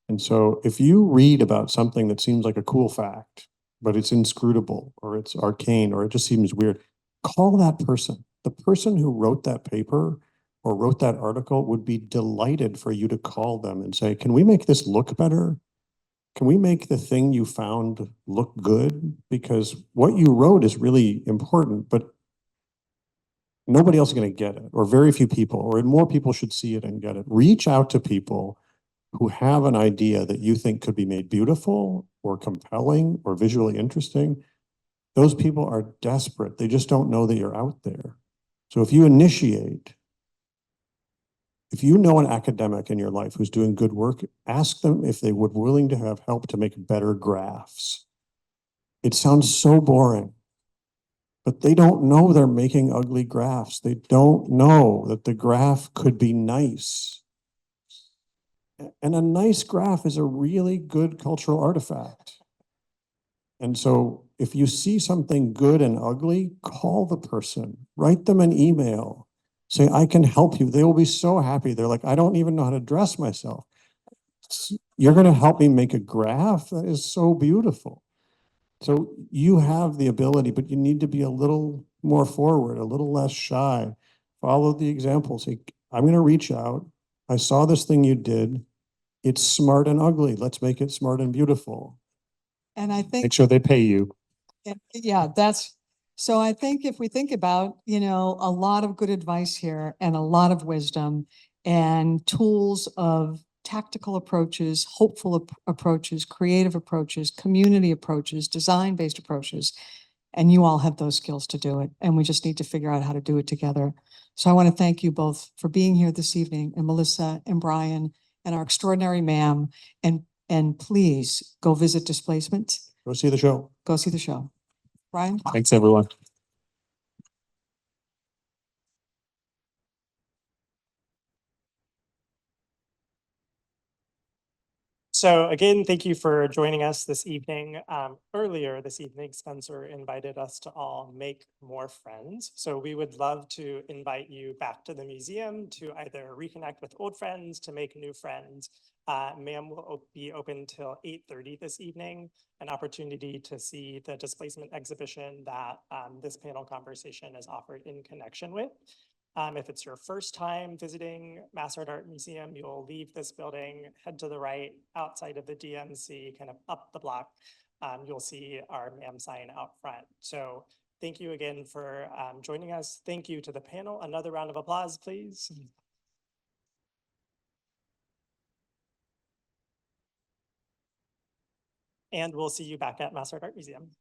And so if you read about something that seems like a cool fact, but it's inscrutable or it's arcane or it just seems weird, call that person. The person who wrote that paper or wrote that article would be delighted for you to call them and say, can we make this look better? Can we make the thing you found look good? Because what you wrote is really important, but nobody else is going to get it, or very few people, or more people should see it and get it. Reach out to people who have an idea that you think could be made beautiful or compelling or visually interesting. Those people are desperate. They just don't know that you're out there. So if you initiate, if you know an academic in your life who's doing good work, ask them if they would willing to have help to make better graphs. It sounds so boring, but they don't know they're making ugly graphs. They don't know that the graph could be nice. And a nice graph is a really good cultural artifact. And so if you see something good and ugly, call the person, write them an email, say, I can help you. They will be so happy. They're like, I don't even know how to dress myself. You're going to help me make a graph? That is so beautiful. So you have the ability, but you need to be a little more forward, a little less shy. Follow the example. Say, I'm going to reach out. I saw this thing you did. It's smart and ugly. Let's make it smart and beautiful. And I think Make sure they pay you. Yeah, so I think if we think about, a lot of good advice here and a lot of wisdom and tools of tactical approaches, hopeful approaches, creative approaches, community approaches, design-based approaches. And you all have those skills to do it. And we just need to figure out how to do it together. So I want to thank you both for being here this evening, and Melissa and Brian and our extraordinary ma'am. And please go visit Displacement. Go see the show. Go see the show. Brian? Thanks, everyone. So again, thank you for joining us this evening. Earlier this evening, Spencer invited us to all make more friends. So we would love to invite you back to the museum to either reconnect with old friends, to make new friends. MAAM will be open till 8:30 this evening, an opportunity to see the displacement exhibition that this panel conversation is offered in connection with. If it's your first time visiting Massard Art Museum, you'll leave this building, head to the right outside of the DMC, kind of up the block. You'll see our MAAM sign out front. So thank you again for joining us. Thank you to the panel. Another round of applause, please. And we'll see you back at Massard Art Museum.